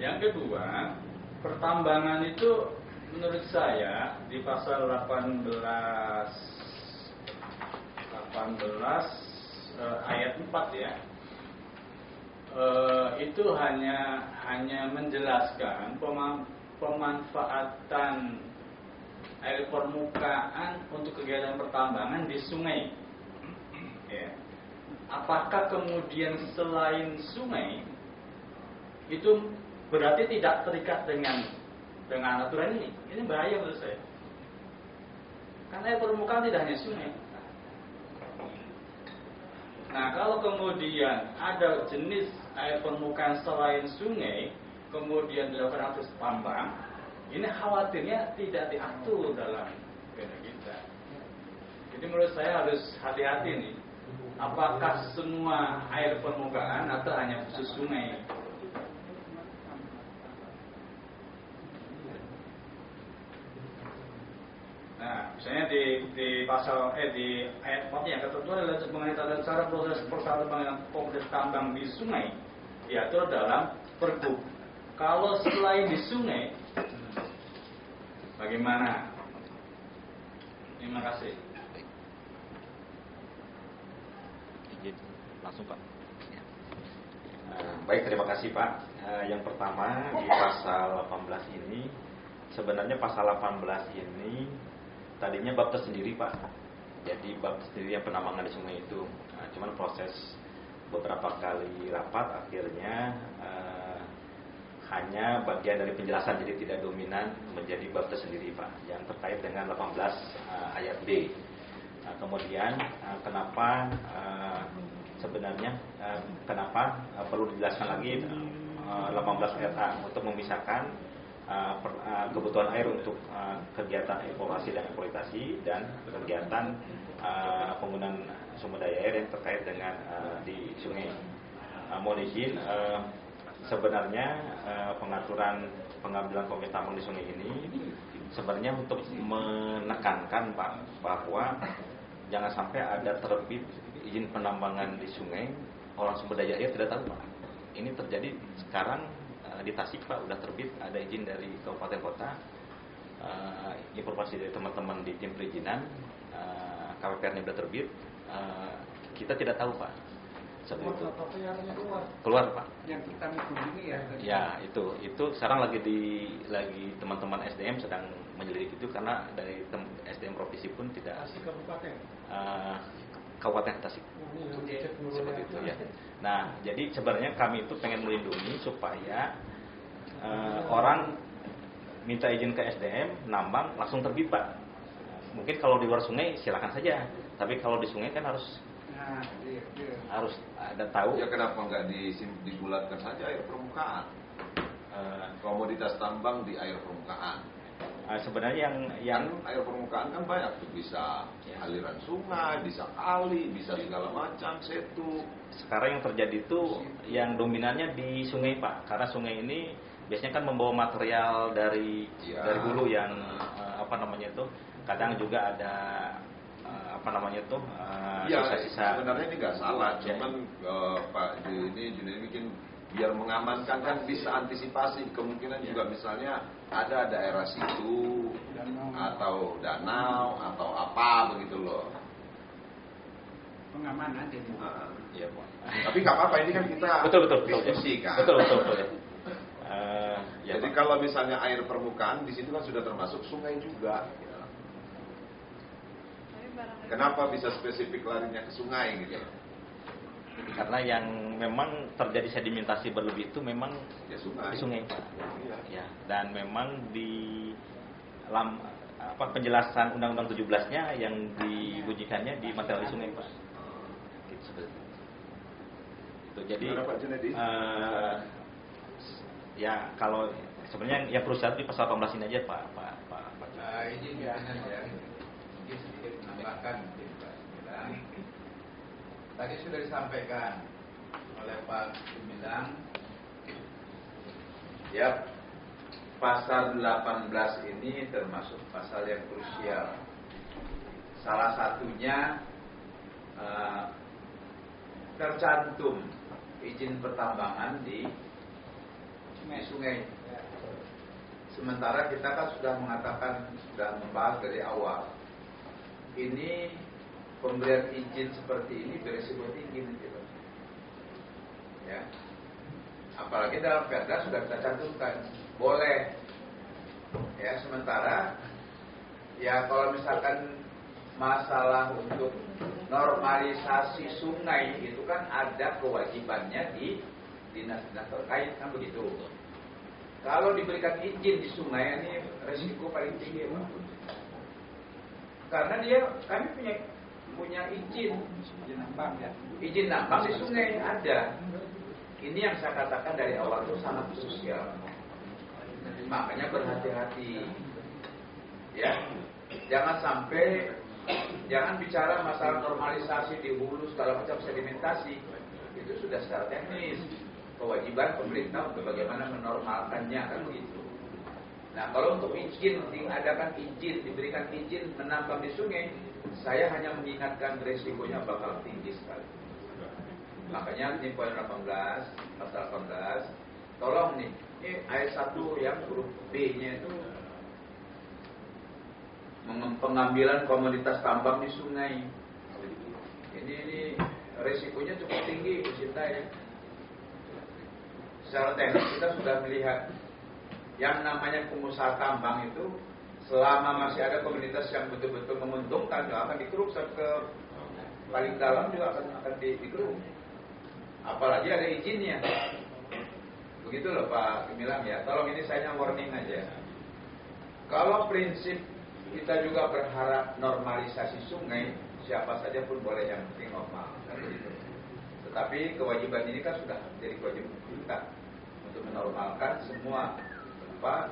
Yang kedua, pertambangan itu menurut saya di pasal 18 ayat 4 ya, itu hanya menjelaskan pemanfaatan air permukaan untuk kegiatan pertambangan di sungai. Ya. Apakah kemudian selain sungai itu berarti tidak terikat dengan aturan ini? Ini bahaya menurut saya. Karena air permukaan tidak hanya sungai. Nah, kalau kemudian ada jenis air permukaan selain sungai, kemudian dilakukan aktivitas tambang, ini khawatirnya tidak diatur dalam negara kita. Jadi menurut saya harus hati-hati nih. Apakah semua air permukaan atau hanya khusus sungai? Nah, misalnya di pasal di ayat 4 yang ketentuan adalah mengenai tata cara proses pertambangan kompleks tambang di sungai diatur dalam Pergub. Kalau selain di sungai, bagaimana? Terima kasih. Langsung Pak. Baik, terima kasih Pak. Yang pertama di pasal 18 ini, sebenarnya pasal 18 ini tadinya bab tersendiri Pak. Jadi bab tersendiri yang penambangan di sungai itu. Cuman proses beberapa kali rapat akhirnya hanya bagian dari penjelasan, jadi tidak dominan, menjadi bab tersendiri Pak, yang terkait dengan 18 ayat B. Kemudian kenapa sebenarnya kenapa perlu dijelaskan lagi 18 ayat A untuk memisahkan kebutuhan air untuk kegiatan eksplorasi dan eksploitasi dan kegiatan penggunaan sumber daya air yang terkait dengan di sungai. Mohon izin, sebenarnya pengaturan pengambilan komit tambang di sungai ini sebenarnya untuk menekankan Pak bahwa jangan sampai ada terbit izin penambangan di sungai, orang sumber daya air tidak tahu Pak. Ini terjadi sekarang di Tasik Pak, udah terbit ada izin dari kabupaten kota, informasi dari teman-teman di tim perizinan, KPPR-nya udah terbit, kita tidak tahu Pak. Seperti itu. Keluar Pak. Yang kita mengunjungi ya. Ya itu sekarang lagi teman-teman SDM sedang menyelidiki itu karena dari SDM provinsi pun tidak. Tasik kabupaten. Kabupaten Tasik. Seperti itu ya. Nah jadi sebenarnya kami itu pengen melindungi supaya orang minta izin ke SDM nambang langsung terbit Pak. Mungkin kalau di luar sungai silakan saja, tapi kalau di sungai kan harus ada tahu. Ya kenapa nggak dibulatkan saja air permukaan? Komoditas tambang di air permukaan. Sebenarnya yang air permukaan kan banyak tuh, bisa aliran sungai, bisa kali, bisa segala macam, setu. Sekarang yang terjadi itu yang dominannya di sungai Pak, karena sungai ini biasanya kan membawa material dari hulu yang kadang juga ada sisa-sisa. Sebenarnya ini nggak salah, cuman Pak Junedi bikin biar mengamankan kan bisa antisipasi kemungkinan juga misalnya ada daerah situ atau danau atau apa begitu loh. Pengamanan jadi. Iya Pak. Tapi nggak apa-apa, ini kan kita betul diskusi kan. Betul ya. Jadi Pak. kalau misalnya air permukaan di situ kan sudah termasuk sungai juga. Kenapa bisa spesifik larinya ke sungai gitu? Karena yang memang terjadi sedimentasi berlebih itu memang Ya sungai. di sungai Pak. Iya. Ya, dan memang di penjelasan Undang-Undang 17-nya yang dibunyikannya di material di sungai Pak. Gitu, seperti itu. Jadi gimana Pak Junedi? Ya kalau sebenarnya yang perusahaan di pasal 18 ini aja Pak. Izin ya, mungkin sedikit menambahkan mungkin Pak Gemilang. Tadi sudah disampaikan oleh Pak Gemilang, ya pasal 18 ini termasuk pasal yang krusial. Salah satunya tercantum izin pertambangan di sungai. Sementara kita kan sudah mengatakan, sudah membahas dari awal, ini pemberian izin seperti ini berisiko tinggi gitu. Ya. Apalagi dalam perda sudah kita cantumkan boleh. Ya, sementara ya kalau misalkan masalah untuk normalisasi sungai itu kan ada kewajibannya di dinas-dinas terkait kan begitu. Kalau diberikan izin di sungai ini resiko paling tinggi Pak. Karena kami punya izin nambang ya. Izin nambang di sungai ada. Ini yang saya katakan dari awal itu sangat krusial. Makanya berhati-hati. Ya. Jangan bicara masalah normalisasi di hulu segala macam sedimentasi. Itu sudah secara teknis. Kewajiban pemerintah untuk bagaimana menormalkannya kan begitu. Nah kalau untuk izin diadakan izin, diberikan izin menambang di sungai, saya hanya mengingatkan resikonya bakal tinggi sekali. Makanya ini poin 18, pasal 18, tolong nih, ini ayat 1 yang huruf B-nya itu pengambilan komoditas tambang di sungai. Ini resikonya cukup tinggi, Bu Sinta ya. Secara teknis kita sudah melihat yang namanya pengusaha tambang itu selama masih ada komunitas yang betul-betul menguntungkan juga akan dikeruk ke paling dalam juga akan dikeruk. Apalagi ada izinnya. Begitu loh Pak Gemilang ya. Tolong ini saya warning aja. Kalau prinsip kita juga berharap normalisasi sungai, siapa saja pun boleh, yang penting normal kan begitu. Tetapi kewajiban ini kan sudah menjadi kewajiban kita untuk menormalkan semua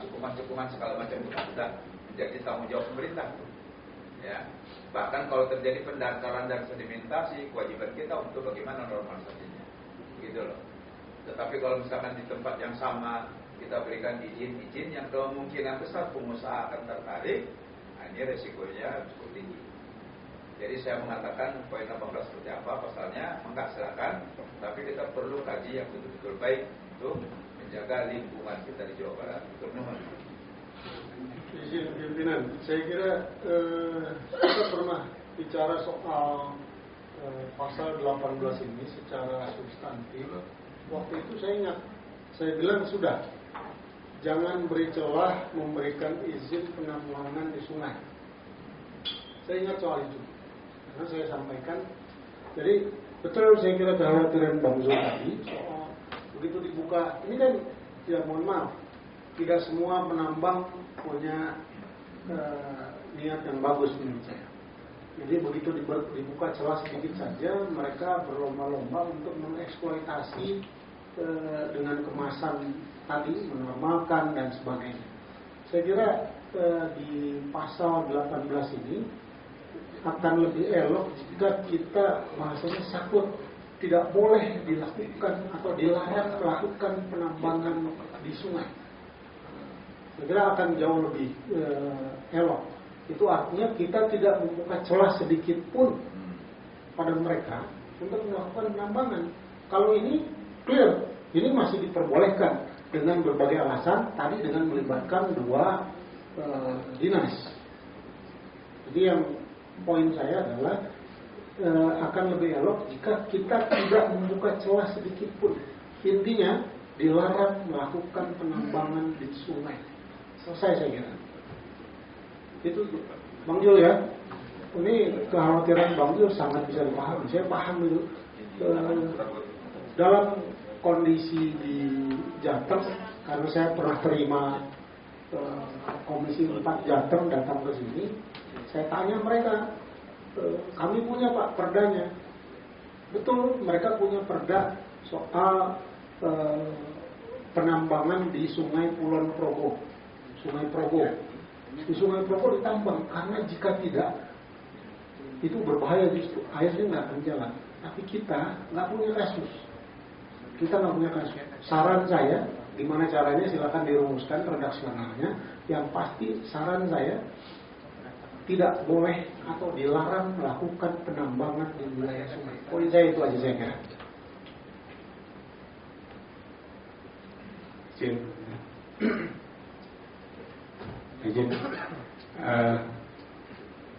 cukuman-cukuman segala macam itu sudah menjadi tanggung jawab pemerintah. Ya, bahkan kalau terjadi pendangkalan dan sedimentasi, kewajiban kita untuk bagaimana normalisasinya, gitu loh. Tetapi kalau misalkan di tempat yang sama kita berikan izin-izin yang kemungkinan besar pengusaha akan tertarik, nah ini resikonya cukup tinggi. Jadi saya mengatakan poin 18 seperti apa pasalnya, maka silakan. Tapi kita perlu kaji yang betul-betul baik untuk menjaga lingkungan kita di Jawa Barat. Izin pimpinan, saya kira kita pernah bicara soal pasal 18 ini secara substantif. Waktu itu saya ingat, saya bilang sudah, jangan beri celah memberikan izin penambangan di sungai. Saya ingat soal itu, karena saya sampaikan. Jadi betul saya kira kekhawatiran Bang Zul tadi soal begitu dibuka, ini kan ya mohon maaf, tidak semua penambang punya niat yang bagus menurut saya. Jadi begitu dibuka celah sedikit saja, mereka berlomba-lomba untuk mengeksploitasi dengan kemasan tadi, menormalkan dan sebagainya. Saya kira di pasal 18 ini akan lebih elok jika kita bahasanya sakut, tidak boleh dilakukan atau dilarang melakukan penambangan di sungai. Saya kira akan jauh lebih elok. Itu artinya kita tidak membuka celah sedikit pun pada mereka untuk melakukan penambangan. Kalau ini clear, ini masih diperbolehkan dengan berbagai alasan, tadi dengan melibatkan dua dinas. Jadi yang poin saya adalah akan lebih elok jika kita tidak membuka celah sedikit pun. Intinya dilarang melakukan penambangan di sungai. Selesai saya kira. Itu Bang Jul ya. Ini kekhawatiran Bang Jul sangat bisa dipahami. Saya paham itu. Dalam kondisi di Jateng, karena saya pernah terima Komisi 4 Jateng datang ke sini, saya tanya mereka, kami punya Pak perdanya. Betul, mereka punya perda soal penambangan di Sungai Kulon Progo, Sungai Progo. Di Sungai Progo ditambang, karena jika tidak itu berbahaya, justru airnya nggak akan jalan. Tapi kita nggak punya kasus. Kita nggak punya kasus. Saran saya, gimana caranya silakan dirumuskan redaksionalnya. Yang pasti saran saya tidak boleh atau dilarang melakukan penambangan di wilayah sungai. Poin saya itu aja saya kira. Izin,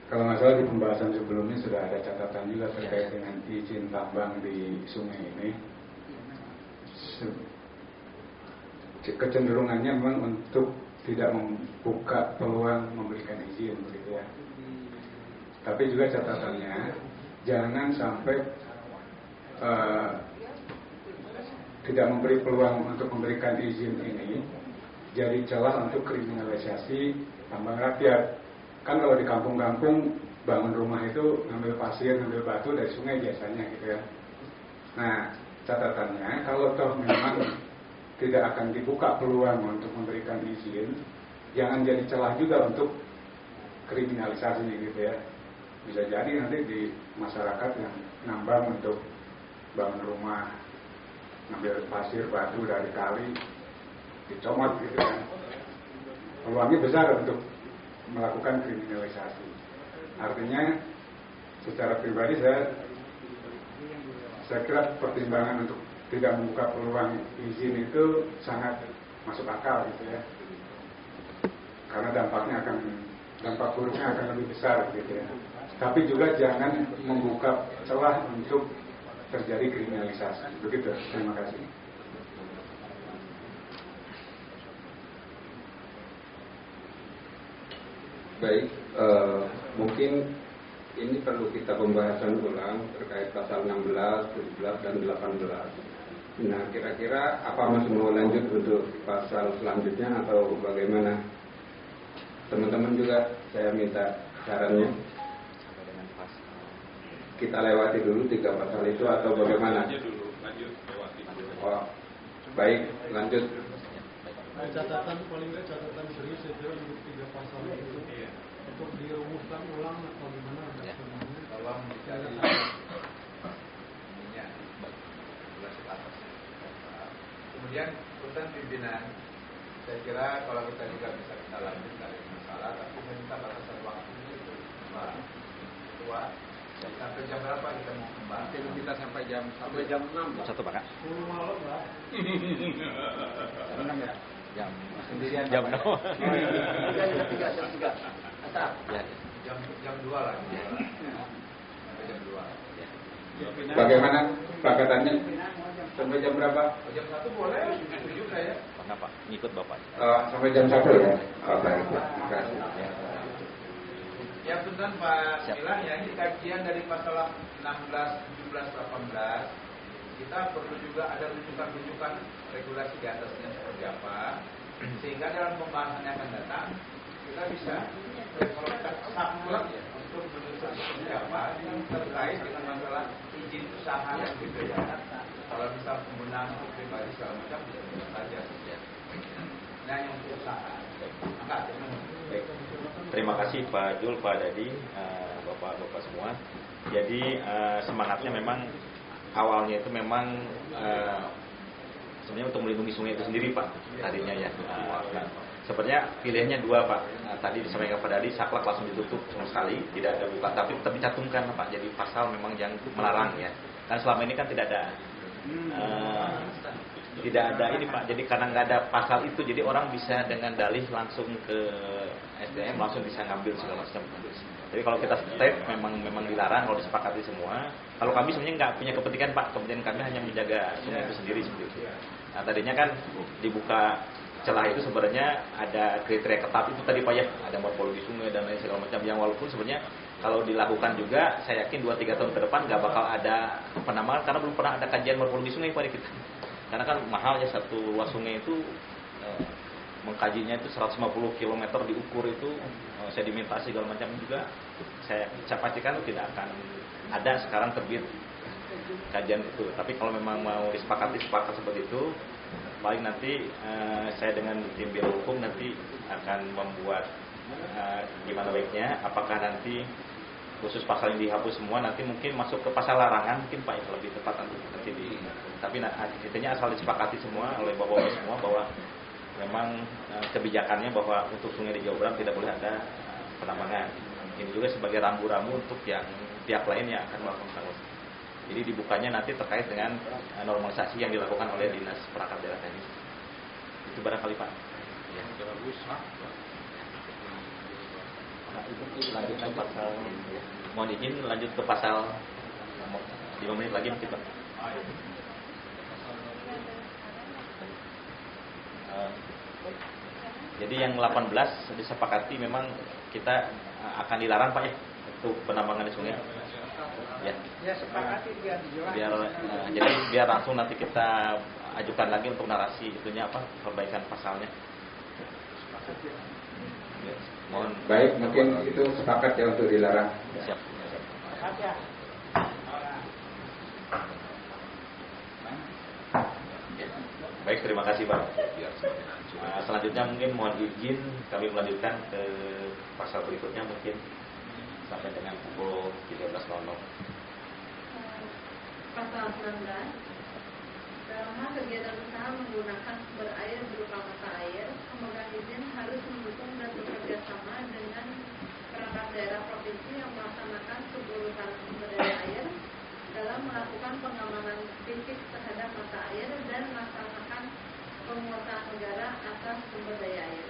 kalau nggak salah di pembahasan sebelumnya sudah ada catatan juga terkait dengan izin tambang di sungai ini. Kecenderungannya memang untuk tidak membuka peluang memberikan izin, begitu ya. Tapi juga catatannya jangan sampai tidak memberi peluang untuk memberikan izin ini jadi celah untuk kriminalisasi tambang rakyat. Kan kalau di kampung-kampung bangun rumah itu ngambil pasir, ngambil batu dari sungai biasanya gitu ya. Nah, catatannya kalau toh memang tidak akan dibuka peluang untuk memberikan izin, jangan jadi celah juga untuk kriminalisasi gitu ya. Bisa jadi nanti di masyarakat yang nambang untuk bangun rumah, ngambil pasir, batu dari kali, dicomot gitu kan. Peluangnya besar untuk melakukan kriminalisasi. Artinya secara pribadi saya kira pertimbangan untuk tidak membuka peluang izin itu sangat masuk akal gitu ya. Karena dampak buruknya akan lebih besar gitu ya. Tapi juga jangan membuka celah untuk terjadi kriminalisasi. Begitu. Terima kasih. Baik, mungkin ini perlu kita pembahasan ulang terkait pasal 16, 17, dan 18. Nah, kira-kira apa masih mau lanjut untuk pasal selanjutnya atau bagaimana? Teman-teman juga saya minta sarannya. kita lewati dulu 3 pasal itu atau bagaimana? Oh, baik, lanjut. Catatan paling nggak catatan serius saya kira untuk 3 pasal itu untuk dirumuskan ulang atau gimana? Tolong dicari ininya, regulasi atasnya. Kemudian punten pimpinan, saya kira kalau kita juga bisa kita lanjut dari masalah, tapi minta batasan waktu itu Ketua. Sampai jam berapa kita mau kembang? Kita sampai jam 6. 1 Pak. 10 malam lah. Jam 6 ya? Jam sendirian. Jam 6. Jam 3. Asap. Ya. Jam 2 lah. Sampai jam 2. Bagaimana kesepakatannya? Sampai jam berapa? Jam 1 boleh, setuju saya. Kenapa? Ngikut Bapak. Sampai jam 1 ya? Oh, baik, terima kasih. Ya punten Pak Milang, ya ini kajian dari pasal 16, 17, 18. Kita perlu juga ada rujukan-rujukan regulasi di atasnya seperti apa, sehingga dalam pembahasan yang akan datang kita bisa saklek ya untuk menyusun seperti apa yang terkait dengan masalah izin usaha yang berbeda. Kalau misal penggunaan untuk pribadi segala macam bisa saja. Nah yang untuk usaha, angkat. Baik. Terima kasih Pak Jul, Pak Dadi, Bapak-Bapak semua. Jadi semangatnya memang awalnya itu memang sebenarnya untuk melindungi sungai itu sendiri Pak tadinya ya. Sebenarnya pilihannya 2 Pak. Tadi disampaikan Pak Dadi, saklek langsung ditutup sama sekali, tidak ada buka, tapi tetap dicantumkan Pak. Jadi pasal memang yang melarang ya. Kan selama ini kan tidak ada. Tidak ada ini Pak, jadi karena nggak ada pasal itu, jadi orang bisa dengan dalih langsung ke SDM, langsung bisa ngambil segala macam. Jadi kalau kita step memang dilarang, kalau disepakati semua. Kalau kami sebenarnya nggak punya kepentingan Pak, kepentingan kami hanya menjaga sungai itu sendiri seperti itu. Nah tadinya kan dibuka celah itu sebenarnya ada kriteria ketat itu tadi Pak ya, ada morfologi sungai dan lain segala macam, yang walaupun sebenarnya kalau dilakukan juga, saya yakin 2-3 tahun ke depan nggak bakal ada penambahan karena belum pernah ada kajian morfologi sungai Pak di kita. Karena kan mahalnya satu ruas sungai itu mengkajinya itu 150 km diukur itu sedimentasi segala macam juga saya pastikan tidak akan ada sekarang terbit kajian itu. Tapi kalau memang mau sepakat seperti itu, paling nanti saya dengan tim biro hukum nanti akan membuat gimana baiknya, apakah nanti khusus pasal yang dihapus semua nanti mungkin masuk ke pasal larangan mungkin Pak itu lebih tepat nanti di, tapi intinya asal disepakati semua oleh bapak-bapak semua bahwa memang kebijakannya bahwa untuk sungai di Jawa Barat tidak boleh ada penambangan. Ini juga sebagai rambu-rambu untuk yang pihak lain yang akan melakukan penambangan. Jadi dibukanya nanti terkait dengan normalisasi yang dilakukan oleh Dinas Perangkat Daerah tadi. Itu barangkali Pak. Ya. Lanjut ke pasal, mohon izin lanjut ke pasal 5 menit lagi mungkin Pak. Jadi yang 18 disepakati memang kita akan dilarang Pak ya untuk penambangan di sungai. Ya. Ya sepakati Jadi biar langsung nanti kita ajukan lagi untuk narasi itunya apa perbaikan pasalnya. Ya. Mohon. Baik, mungkin itu sepakat ya untuk dilarang. Siap. Baik, terima kasih Pak. Selanjutnya mungkin mohon izin kami melanjutkan ke pasal berikutnya mungkin sampai dengan pukul 13.00. Pasal 19. Dalam hal kegiatan usaha menggunakan sumber air berupa mata air, pemegang izin harus mendukung dan bekerja sama dengan perangkat daerah provinsi yang melaksanakan kebutuhan sumber daya air dalam melakukan pengamanan fisik terhadap mata air dan melaksanakan penguasaan negara atas sumber daya air.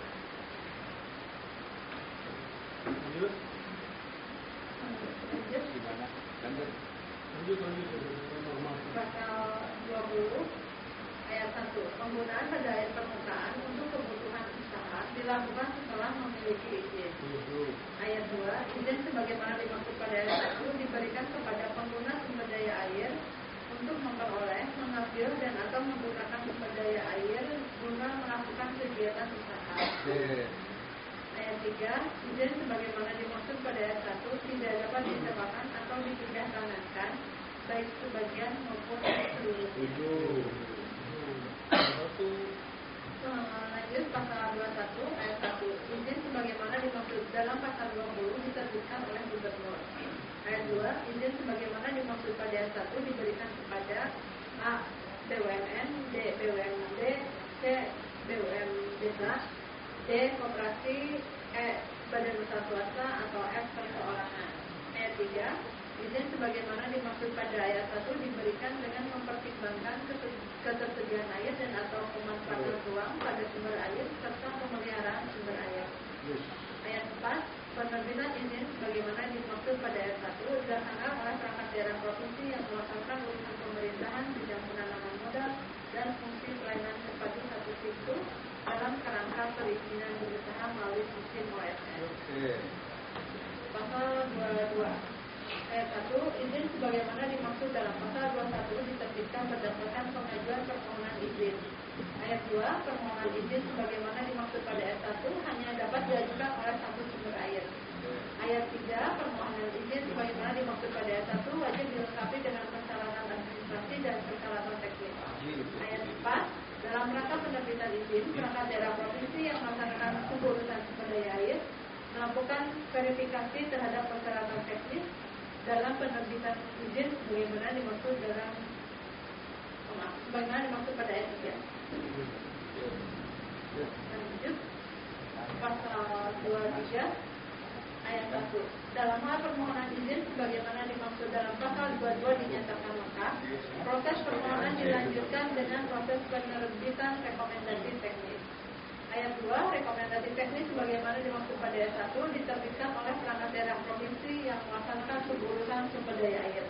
Lanjut. Pasal 20 ayat 1. Penggunaan pada air permukaan untuk kebutuhan usaha dilakukan setelah memiliki izin. Ayat 2. Izin sebagaimana dimaksud pada ayat 1 diberikan kepada pengguna sumber daya air untuk memperoleh, mengambil dan atau menggunakan sumber daya air guna melakukan kegiatan usaha. Ayat 3. 3, izin sebagaimana dimaksud pada ayat 1 tidak dapat disewakan atau dipindah tangankan baik sebagian maupun seluruh. Lanjut pasal 21 ayat 1, izin sebagaimana dimaksud dalam pasal 20 diterbitkan oleh gubernur. Ayat 2, izin sebagaimana dimaksud pada ayat 1 diberikan kepada A. BUMN, D. BUMD, C. BUMN desa, D. koperasi, E. badan usaha swasta, atau F. perseorangan. Ayat 3, izin sebagaimana dimaksud pada ayat 1 diberikan dengan mempertimbangkan ketersediaan air dan atau pemanfaatan ruang pada sumber air serta pemeliharaan sumber air. Ayat 4, penerbitan izin sebagaimana dimaksud pada ayat 1 dilaksanakan oleh perangkat daerah provinsi yang melaksanakan urusan pemerintahan bidang penanaman modal dan fungsi pelayanan terpadu satu pintu dalam kerangka perizinan berusaha melalui sistem OSN. Pasal 22 ayat 1, izin sebagaimana dimaksud dalam pasal 21 diterbitkan berdasarkan pengajuan permohonan izin. Ayat 2, permohonan izin sebagaimana dimaksud pada ayat 1 hanya dapat diajukan oleh satu sumber air. Ayat 3, permohonan izin sebagaimana dimaksud pada ayat 1 wajib dilengkapi dengan persyaratan administrasi dan persyaratan teknis. Ayat 4, dalam rangka penerbitan izin, perangkat daerah provinsi yang melaksanakan urusan sumber daya air melakukan verifikasi terhadap persyaratan teknis dalam penerbitan izin sebagaimana dimaksud pada ayat 3. Lanjut pasal 23 ayat 1. Dalam hal permohonan izin sebagaimana dimaksud dalam pasal 22 dinyatakan lengkap, proses permohonan dilanjutkan dengan proses penerbitan rekomendasi teknis. Ayat 2, rekomendasi teknis sebagaimana dimaksud pada ayat 1 diterbitkan oleh perangkat daerah provinsi yang melaksanakan urusan sumber daya air.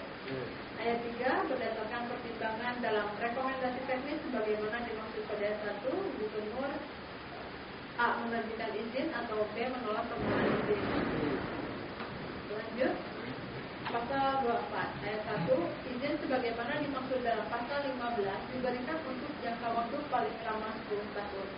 Ayat 3, berdasarkan pertimbangan dalam rekomendasi teknis sebagaimana dimaksud pada ayat 1, gubernur A. menerbitkan izin atau B. menolak permohonan izin. Lanjut pasal 24 ayat 1, izin sebagaimana dimaksud dalam pasal 15 diberikan untuk jangka waktu paling lama 10 tahun.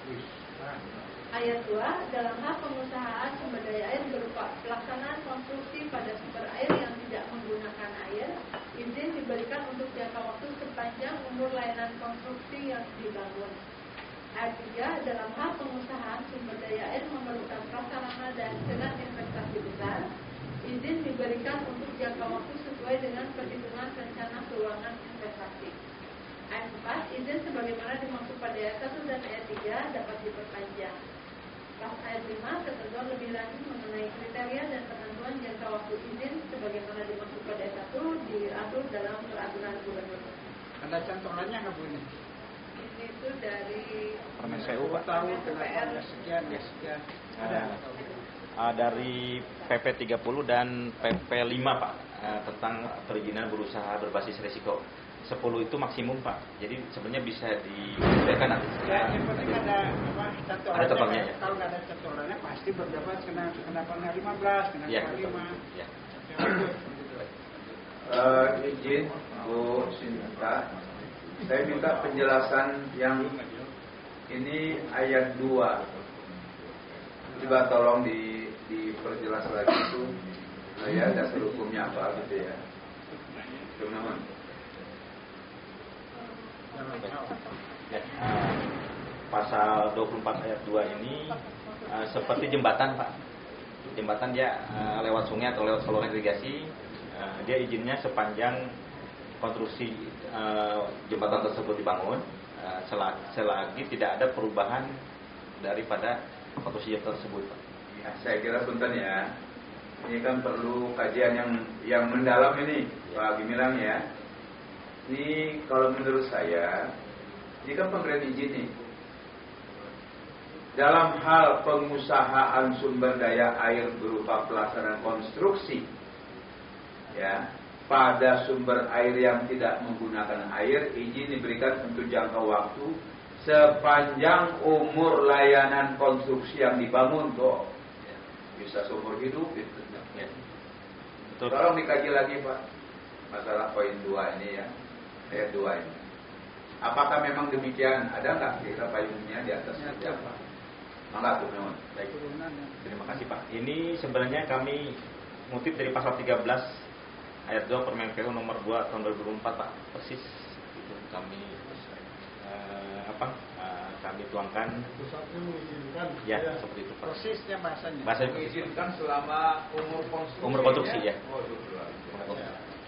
Ayat 2, dalam hal pengusahaan sumber daya air berupa pelaksanaan konstruksi pada sumber air yang tidak menggunakan air, izin diberikan untuk jangka waktu sepanjang umur layanan konstruksi yang dibangun. Ayat 3, dalam hal pengusahaan sumber daya air memerlukan prasarana dan dengan investasi besar, izin diberikan untuk jangka waktu sesuai dengan perhitungan rencana keuangan investasi. Ayat 4, izin sebagaimana dimaksud pada ayat 1 dan ayat 3 dapat diperpanjang. Pas ayat 5, ketentuan lebih lanjut mengenai kriteria dan ketentuan jangka waktu izin sebagaimana dimaksud pada ayat 1 diatur dalam peraturan gubernur. Ada cantolannya nggak Bu ini? Ini itu dari Permen CU Pak. Tahun kenapa sekian ya sekian. Ada. Dari PP 30 dan PP 5 Pak, tentang perizinan berusaha berbasis risiko. 10 itu maksimum Pak. Jadi sebenarnya bisa disesuaikan nanti. Ya, yang penting ada cantolannya. Ada cantolannya. Kalau nggak ada cantolannya pasti berdapat kena 15, kena 5. Ya. Izin Bu Sinta, saya minta penjelasan yang ini ayat 2. Coba tolong diperjelas lagi itu ya dasar hukumnya apa gitu ya. Teman-teman. Ya, pasal 24 ayat 2 ini seperti jembatan Pak. Jembatan dia lewat sungai atau lewat saluran irigasi, dia izinnya sepanjang konstruksi jembatan tersebut dibangun, selagi tidak ada perubahan daripada konstruksi tersebut Pak. Ya, saya kira punten ya. Ini kan perlu kajian yang mendalam ini Pak Gimilang ya. Ini kalau menurut saya, ini kan pemberian izin nih. Dalam hal pengusahaan sumber daya air berupa pelaksanaan konstruksi, ya, pada sumber air yang tidak menggunakan air, izin diberikan untuk jangka waktu sepanjang umur layanan konstruksi yang dibangun kok. Bisa seumur hidup gitu. Ya. Tolong dikaji lagi Pak, masalah poin 2 ini ya. Ayat 2 ini. Apakah memang demikian? Ada nggak kira payungnya di atasnya? Mangga Bu Memon. Baik. Terima kasih Pak. Ini sebenarnya kami ngutip dari pasal 13 ayat 2 Permen PU nomor 2 tahun 2004 Pak. Persis itu kami kami tuangkan. Pusatnya mengizinkan. Ya, seperti itu Pak. Prosesnya bahasanya. Bahasa Mengizinkan selama umur konstruksi. ya. Oh, 12.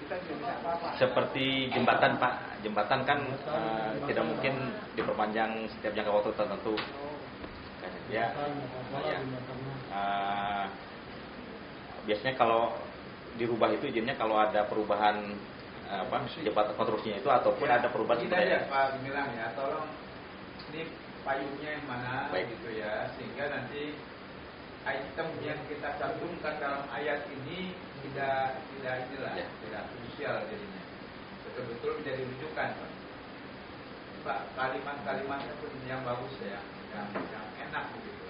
Kita tidak bisa apa-apa. Seperti jembatan Pak. Jembatan kan tidak mungkin diperpanjang setiap jangka waktu tertentu. Ya. Biasanya kalau dirubah itu izinnya kalau ada perubahan jembatan konstruksinya itu ataupun ada perubahan Tidak ya Pak Gemilang ya, tolong ini payungnya yang mana gitu ya, sehingga nanti item yang kita cantumkan dalam ayat ini tidak krusial jadinya, betul-betul menjadi rujukan Pak. Kalimat-kalimatnya pun yang bagus ya, yang enak begitu.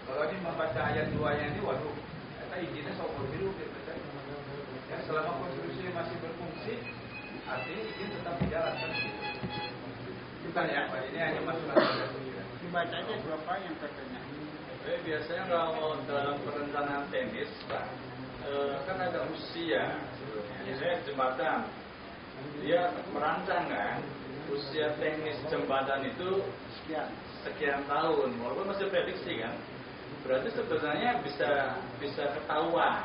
Kalau ini membaca ayat 2-nya ini, waduh, kita izinnya sopor biru gitu kan. Ya, selama konstitusi masih berfungsi, artinya izin tetap dijalankan gitu. Bukan ya, Pak, ini hanya masukan saja. Dibacanya berapa yang terkena? Biasanya kalau dalam perencanaan teknis, Pak, kan ada usia. Misalnya jembatan, dia merancang kan, usia teknis jembatan itu sekian tahun, walaupun masih prediksi kan. Berarti sebenarnya bisa ketahuan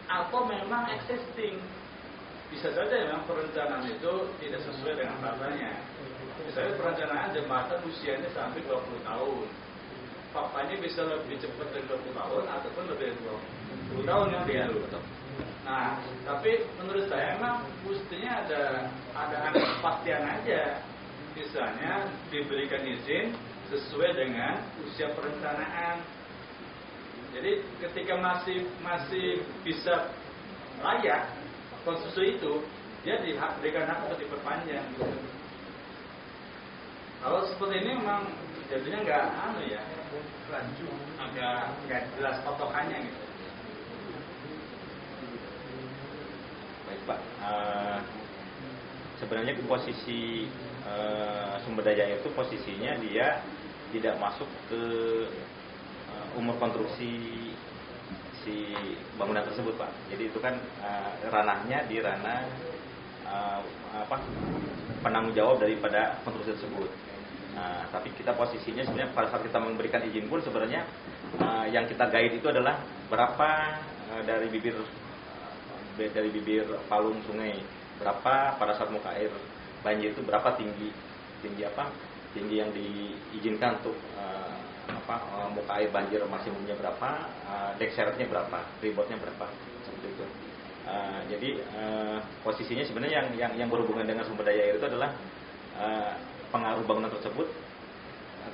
atau memang existing. Bisa saja memang perencanaan itu tidak sesuai dengan faktanya. Misalnya perencanaan jembatan usianya sampai 20 tahun. Faktanya bisa lebih cepat dari 20 tahun ataupun lebih dari 20 tahun yang dia. Nah, tapi menurut saya memang mestinya ada kepastian aja. Misalnya diberikan izin sesuai dengan usia perencanaan. Jadi ketika masih bisa layak konstruksi itu, dia diberikan hak untuk diperpanjang. Gitu. Kalau seperti ini memang jadinya agak nggak jelas patokannya gitu. Baik Pak, sebenarnya posisi sumber daya itu posisinya dia tidak masuk ke umur konstruksi si bangunan tersebut Pak. Jadi itu kan ranahnya di ranah penanggung jawab daripada konstruksi tersebut. Tapi kita posisinya sebenarnya pada saat kita memberikan izin pun sebenarnya yang kita guide itu adalah berapa dari bibir palung sungai, berapa pada saat muka air banjir itu berapa tinggi yang diizinkan untuk muka air banjir maksimumnya berapa, deck syaratnya berapa, ribotnya berapa, seperti itu. Jadi posisinya sebenarnya yang berhubungan dengan sumber daya air itu adalah pengaruh bangunan tersebut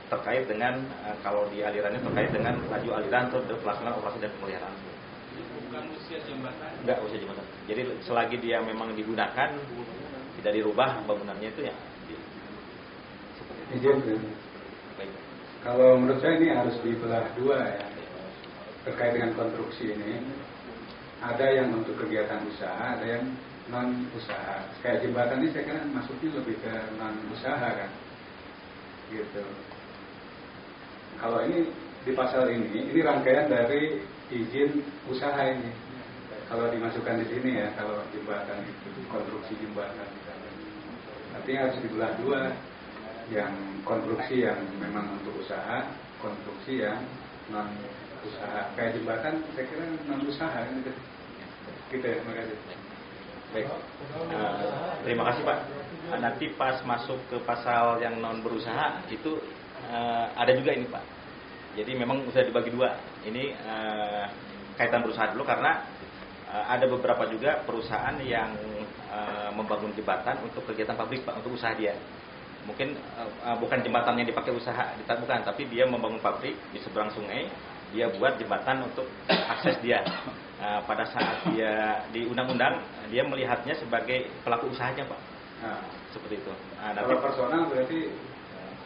terkait dengan kalau di alirannya terkait dengan laju aliran atau pelaksanaan operasi dan pemeliharaan. Bukan usia jembatan? Enggak usia jembatan. Jadi selagi dia memang digunakan tidak dirubah bangunannya itu ya. Izin. Baik. Kalau menurut saya ini harus dibelah dua ya terkait dengan konstruksi ini. Ada yang untuk kegiatan usaha, ada yang non usaha. Kayak jembatan ini saya kira masuknya lebih ke non usaha kan, gitu. Kalau ini di pasal ini rangkaian dari izin usaha ini. Kalau dimasukkan di sini ya, kalau jembatan itu konstruksi jembatan, artinya harus dibelah dua, yang konstruksi yang memang untuk usaha, konstruksi yang non usaha. Kayak jembatan saya kira non usaha gitu. Gitu ya, makasih. Baik, terima kasih Pak. Nanti pas masuk ke pasal yang non berusaha itu ada juga ini Pak. Jadi memang sudah dibagi dua. Ini kaitan berusaha dulu karena ada beberapa juga perusahaan yang membangun jembatan untuk kegiatan pabrik Pak, untuk usaha dia. Mungkin bukan jembatan yang dipakai usaha, bukan, tapi dia membangun pabrik di seberang sungai. Dia buat jembatan untuk akses dia. Pada saat dia di undang-undang dia melihatnya sebagai pelaku usahanya Pak. Seperti itu. Kalau personal berarti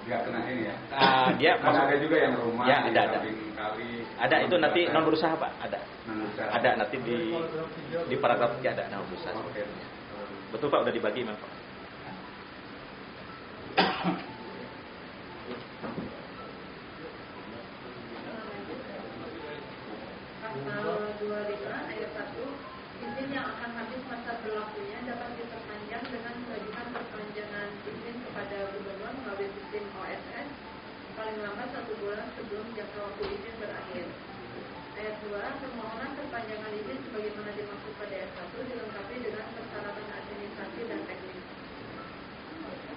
nggak kena ini ya? Dia ada juga yang rumah ya, di ada. Kali. Ada itu nanti non berusaha Pak. Ada. Non-berusaha. Ada nanti di paragraf 3 ada non berusaha. Oke. Betul Pak, udah dibagi memang Pak. pasal 25 ayat 1, izin yang akan habis masa berlakunya dapat diperpanjang dengan mengajukan perpanjangan izin kepada gubernur melalui sistem OSS paling lambat 1 bulan sebelum jangka waktu izin berakhir. Ayat 2, permohonan perpanjangan izin sebagaimana dimaksud pada ayat 1 dilengkapi dengan persyaratan administrasi dan teknis.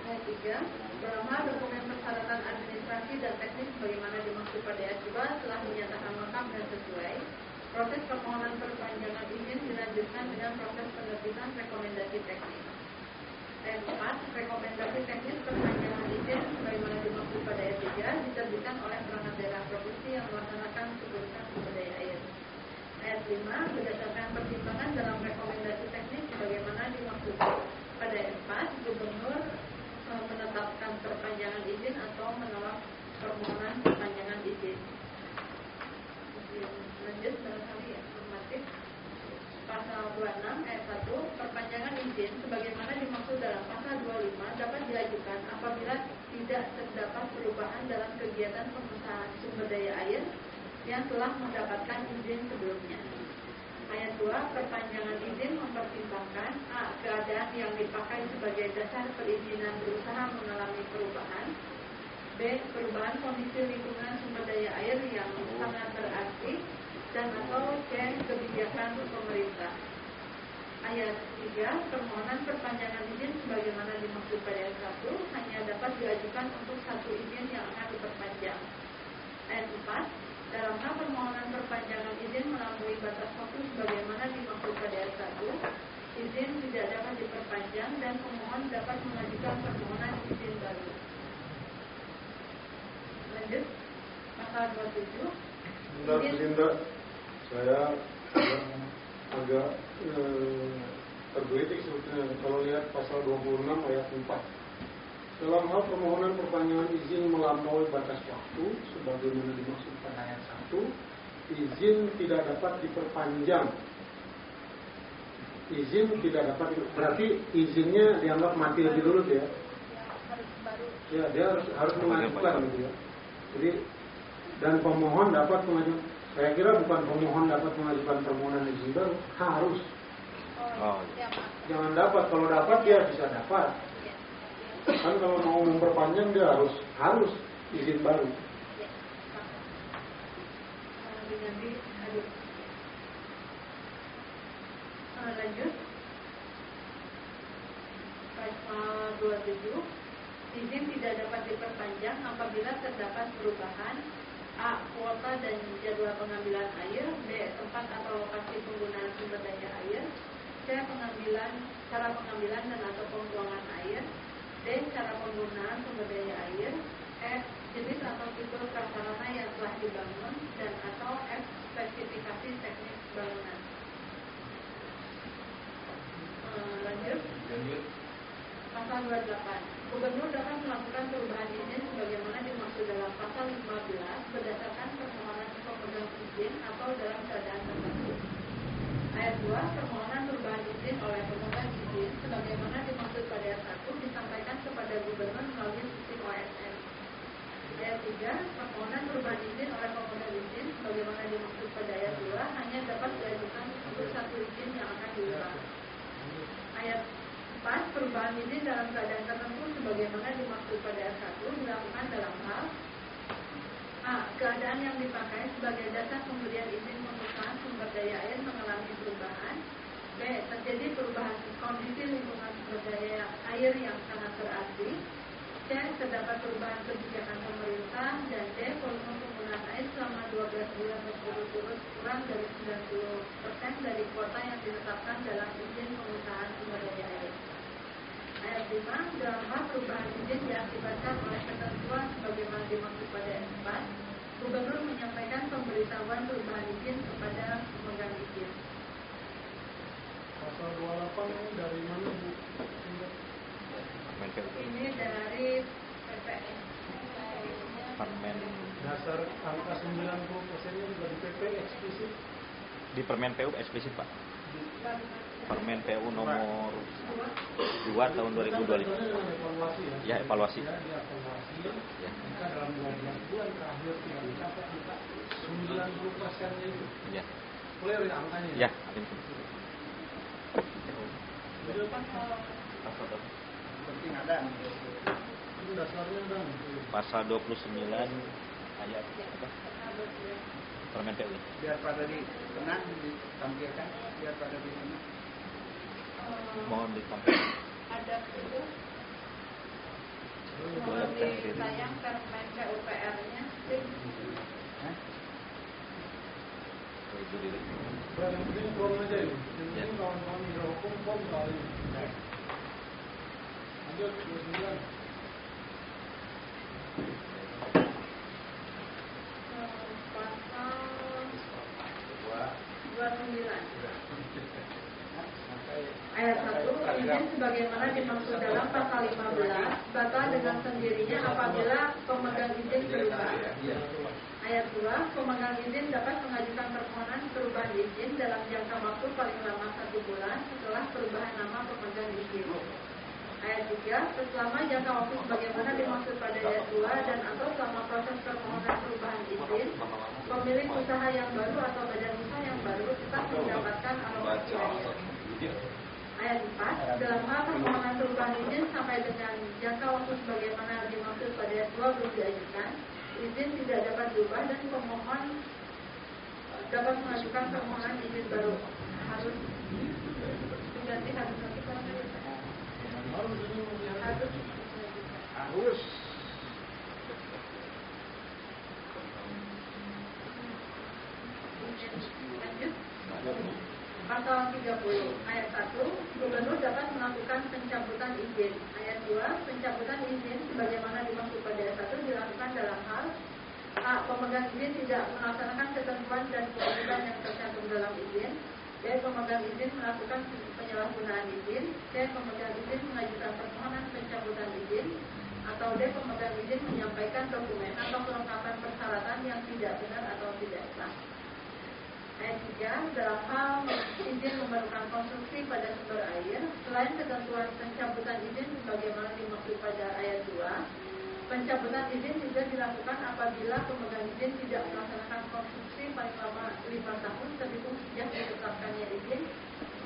Ayat 3, dalam hal dokumen persyaratan administrasi dan teknis sebagaimana dimaksud pada ayat 2 telah dinyatakan lengkap dan sesuai, proses permohonan perpanjangan izin dilanjutkan dengan proses penerbitan rekomendasi teknis. Ayat 4, rekomendasi teknis perpanjangan izin sebagaimana dimaksud pada ayat 3 diterbitkan oleh perangkat daerah provinsi yang melaksanakan keputusan sumber daya air. Ayat 5, berdasarkan pertimbangan dalam rekomendasi teknis sebagaimana dimaksud pada ayat 4, gubernur menetapkan perpanjangan izin atau menolak permohonan perpanjangan izin. Lanjut barangkali ya, normatif. Pasal 26 ayat 1, perpanjangan izin sebagaimana dimaksud dalam pasal 25 dapat diajukan apabila tidak terdapat perubahan dalam kegiatan pengusahaan sumber daya air yang telah mendapatkan izin sebelumnya. Ayat 2, perpanjangan izin mempertimbangkan a. keadaan yang dipakai sebagai dasar perizinan berusaha mengalami perubahan, b. perubahan kondisi lingkungan sumber daya air yang sangat berarti, dan atau c. kebijakan pemerintah. Ayat 3, permohonan perpanjangan izin sebagaimana dimaksud pada ayat 1 hanya dapat diajukan untuk satu izin yang akan diperpanjang. Ayat 4, dalam hal permohonan perpanjangan izin melampaui batas waktu sebagaimana dimaksud pada ayat 1, izin tidak dapat diperpanjang dan pemohon dapat mengajukan permohonan izin baru. Lanjut, pasal 27. Bentar, saya agak tergelitik sebetulnya kalau lihat pasal 26 ayat 4. Dalam hal permohonan perpanjangan izin melampaui batas waktu sebagaimana dimaksud pada ayat 1, izin tidak dapat diperpanjang. Izin tidak dapat, berarti izinnya dianggap mati lebih dulu ya. Ya, dia harus mengajukan gitu ya. Jadi dan pemohon dapat mengajukan. Saya kira bukan pemohon dapat mengajukan permohonan izin baru, harus. Jangan dapat, kalau dapat dia bisa dapat. Kan kalau mau memperpanjang dia harus izin baru. Lanjut. Pasal 27. Izin tidak dapat diperpanjang apabila terdapat perubahan a. kuota dan jadwal pengambilan air, b. tempat atau lokasi penggunaan sumber daya air, c. cara pengambilan dan atau pembuangan air, d. cara penggunaan sumber daya air, e. jenis atau tipe prasarana yang telah dibangun, dan atau f. spesifikasi teknis bangunan. Lanjut. Pasal 28. Gubernur dapat melakukan perubahan izin sebagaimana dimaksud dalam pasal 15 berdasarkan permohonan pemegang izin atau dalam keadaan tertentu. Ayat 2, permohonan perubahan izin oleh pemegang izin sebagaimana dimaksud pada ayat 1 disampaikan kepada gubernur melalui sistem OSS. Ayat 3, permohonan perubahan izin oleh pemegang izin sebagaimana dimaksud pada ayat 2 hanya dapat diajukan untuk satu izin yang akan diubah. Ayat 4, perubahan izin dalam keadaan tertentu sebagaimana dimaksud pada ayat 1 dilakukan dalam hal a. keadaan yang dipakai sebagai dasar pemberian izin pengusahaan sumber daya air mengalami perubahan, b. terjadi perubahan kondisi lingkungan sumber daya air yang sangat berarti, c. terdapat perubahan kebijakan pemerintah, dan d. volume penggunaan air selama 12 bulan berturut-turut kurang dari 90% dari kuota yang ditetapkan dalam izin pengusahaan sumber daya air. Ayat 5, dalam hal perubahan izin diakibatkan oleh ketentuan sebagaimana dimaksud pada ayat 4, gubernur menyampaikan pemberitahuan perubahan izin kepada pemegang izin. Pasal 28 ini dari mana Bu? Ini dari PPN. Dasar angka 90% nya juga di PP eksplisit. Di Permen PU eksplisit Pak. Permen PU nomor 2 tahun 2025. Ya, evaluasi. Ya. Jika dalam 12 bulan terakhir tidak mencapai angka 90%-nya itu. Ya. Clear ya angkanya? Ya, Penting ada. Itu dasarnya dong. pasal 29 ayat apa? Permen PU. Biar pada ditampilkan, biar pada ditampilkan. Mohon ditampilkan. Ada itu mohon disayang permen PUPR-nya. Ibu diri. Yang penting form aja ini. Yang penting kawan-kawan biro hukum form soal ini. Lanjut 29. Pasal 29 ayat 1, izin sebagaimana dimaksud dalam pasal 15 batal dengan sendirinya apabila pemegang izin berubah. Ayat 2, pemegang izin dapat mengajukan permohonan perubahan izin dalam jangka waktu paling lama 1 bulan setelah perubahan nama pemegang izin. Ayat 3, selama jangka waktu sebagaimana dimaksud pada ayat 2 dan atau selama proses permohonan perubahan izin, pemilik usaha yang baru atau badan usaha yang baru tetap mendapatkan alokasi air. Ayat 4, dalam hal permohonan perubahan izin sampai dengan jangka waktu sebagaimana dimaksud pada ayat 2 belum diajukan, izin tidak dapat diubah dan pemohon dapat mengajukan permohonan izin baru. Harus diganti harus lanjut. Pasal 30 ayat 1, gubernur dapat melakukan pencabutan izin. Ayat 2, pencabutan izin sebagaimana dimaksud pada ayat 1 dilakukan dalam hal A. Pemegang izin tidak melaksanakan ketentuan dan kewajiban yang tercantum dalam izin. B. Pemegang izin melakukan penyalahgunaan izin. C. Pemegang izin mengajukan permohonan pencabutan izin. Atau D. Pemegang izin menyampaikan dokumen atau kelengkapan persyaratan yang tidak benar atau tidak sah. Ayat 3, dalam hal izin memerlukan konstruksi pada sumber air, selain ketentuan pencabutan izin sebagaimana dimaksud pada ayat 2, pencabutan izin juga dilakukan apabila pemegang izin tidak melaksanakan konstruksi paling lama 5 tahun terhitung sejak ditetapkannya izin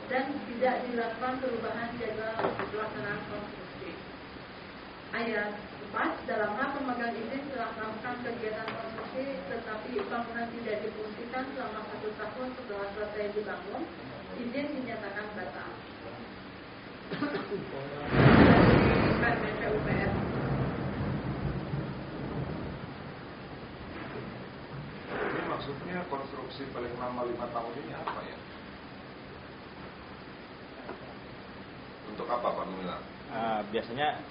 dan tidak dilakukan perubahan jadwal pelaksanaan konstruksi. Ayat 4, dalam hal pemegang izin telah melakukan kegiatan konstruksi tetapi bangunan tidak difungsikan selama 1 tahun setelah selesai dibangun, izin dinyatakan batal. Permen PUPR. Ini maksudnya konstruksi paling lama 5 tahun ini apa ya? Untuk apa Pak Gumilang? Biasanya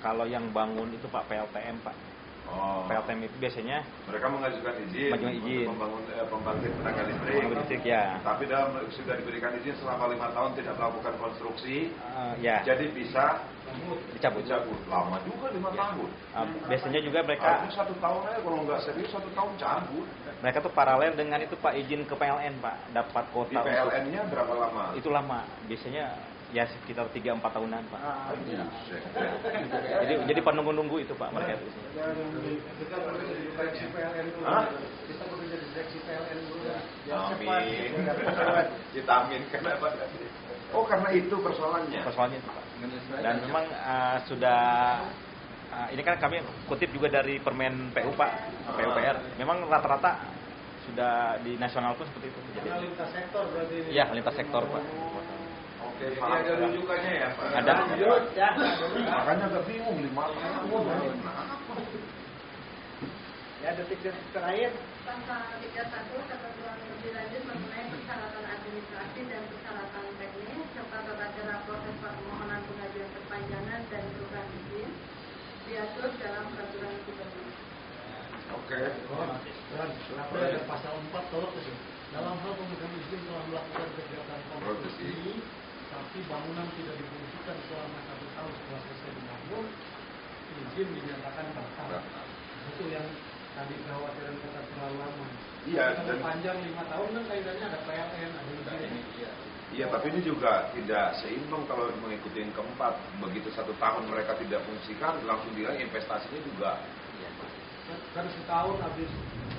kalau yang bangun itu Pak PLTM Pak. Oh. PLTM itu biasanya mereka mengajukan izin untuk membangun pembangkit tenaga listrik. Ya. Tapi sudah diberikan izin selama 5 tahun tidak melakukan konstruksi. Ya. Jadi bisa dicabut. Lama juga 5 tahun. Biasanya juga mereka 1 tahun aja kalau nggak serius 1 tahun cabut. Mereka tuh paralel dengan itu Pak, izin ke PLN Pak, dapat kuota. Di PLN-nya berapa lama? Itu lama. Biasanya ya sekitar 3-4 tahunan Pak. Jadi penunggu-nunggu itu Pak mereka itu. Kita bekerja di direksi PLN dulu. Kita bekerja di direksi PLN dulu. Amin. Kita aminkan apa tadi? Oh karena itu persoalannya. Persoalannya itu Pak. Dan memang sudah ini kan kami kutip juga dari Permen PU Pak, PUPR. Memang rata-rata sudah di nasional pun seperti itu. Jadi lintas sektor berarti ini. Iya, lintas sektor Pak. Oke, ada rujukannya ya Pak? Ada. Makanya agak bingung 5 tahun. Ya, detik-detik terakhir. Pasal 31 ketentuan lebih lanjut mengenai persyaratan administrasi dan persyaratan teknis serta tata cara proses permohonan pengajuan perpanjangan dan perubahan izin diatur dalam peraturan gubernur. Oke. Kenapa ada pasal 4 tolak itu? Dalam hal pemegang izin telah melakukan kegiatan konstruksi, tapi bangunan tidak difungsikan selama 1 tahun setelah selesai dibangun, izin dinyatakan batal. Itu yang tadi kekhawatiran kata terlalu lama. Iya. Dan panjang 5 tahun kan kaitannya ada PLN, ada ini. Iya, tapi ini juga tidak seimbang kalau mengikuti yang keempat. Begitu 1 tahun mereka tidak fungsikan, langsung bilang investasinya juga. Kan setahun habis,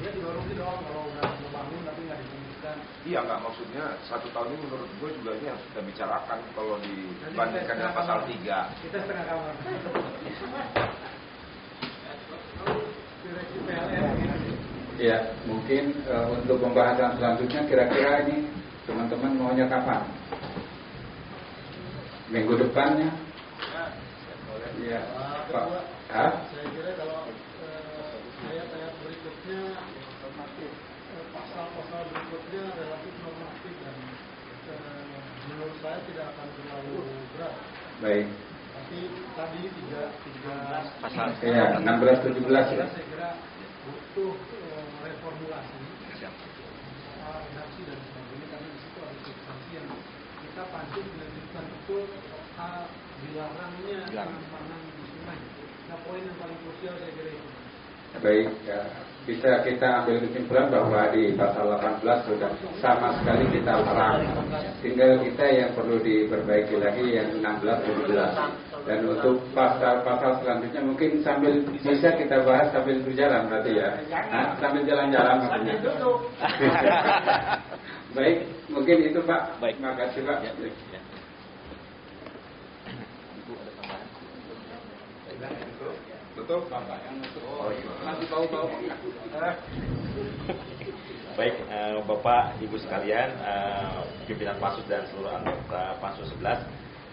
dia didorong kalau udah membangun tapi nggak difungsikan. Iya, nggak, maksudnya 1 tahun ini menurut gue juga ini harus kita bicarakan kalau dibandingkan dengan pasal 3. Kita setengah kamar. Ya, mungkin untuk pembahasan selanjutnya kira-kira ini teman-teman maunya kapan? Minggu depannya? Ya, Pak. Saya kira kalau ayat-ayat berikutnya pasal-pasal berikutnya relatif normatif dan menurut saya tidak akan terlalu berat. Baik. Tapi tadi tiga pasal ya 16-17 ya. Saya kira butuh reformulasi, redaksi dan sebagainya karena di situ ada substansi yang kita pansus menunjukkan betul soal dilarangnya penambangan di sungai. Nah, poin yang paling krusial saya kira itu. Baik, ya. Bisa kita ambil kesimpulan bahwa di pasal 18 sudah sama sekali kita larang. Tinggal kita yang perlu diperbaiki lagi yang 16-17. Dan untuk pasal-pasal selanjutnya mungkin sambil bisa kita bahas sambil berjalan berarti ya. Nah, sambil jalan-jalan maksudnya. Baik, mungkin itu Pak. Baik. Terima kasih Pak. Ya. Betul? Masih bau-bau. Baik, Bapak, Ibu sekalian, pimpinan Pansus dan seluruh anggota Pansus 11,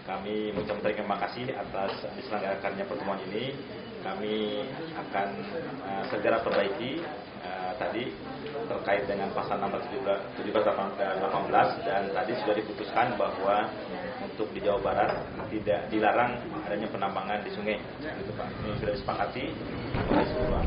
kami mengucapkan terima kasih atas diselenggarakannya pertemuan ini. Kami akan segera perbaiki tadi terkait dengan pasal 17, 18 dan tadi sudah diputuskan bahwa untuk di Jawa Barat tidak dilarang adanya penambangan di sungai. Gitu Pak. Ini sudah disepakati oleh seluruh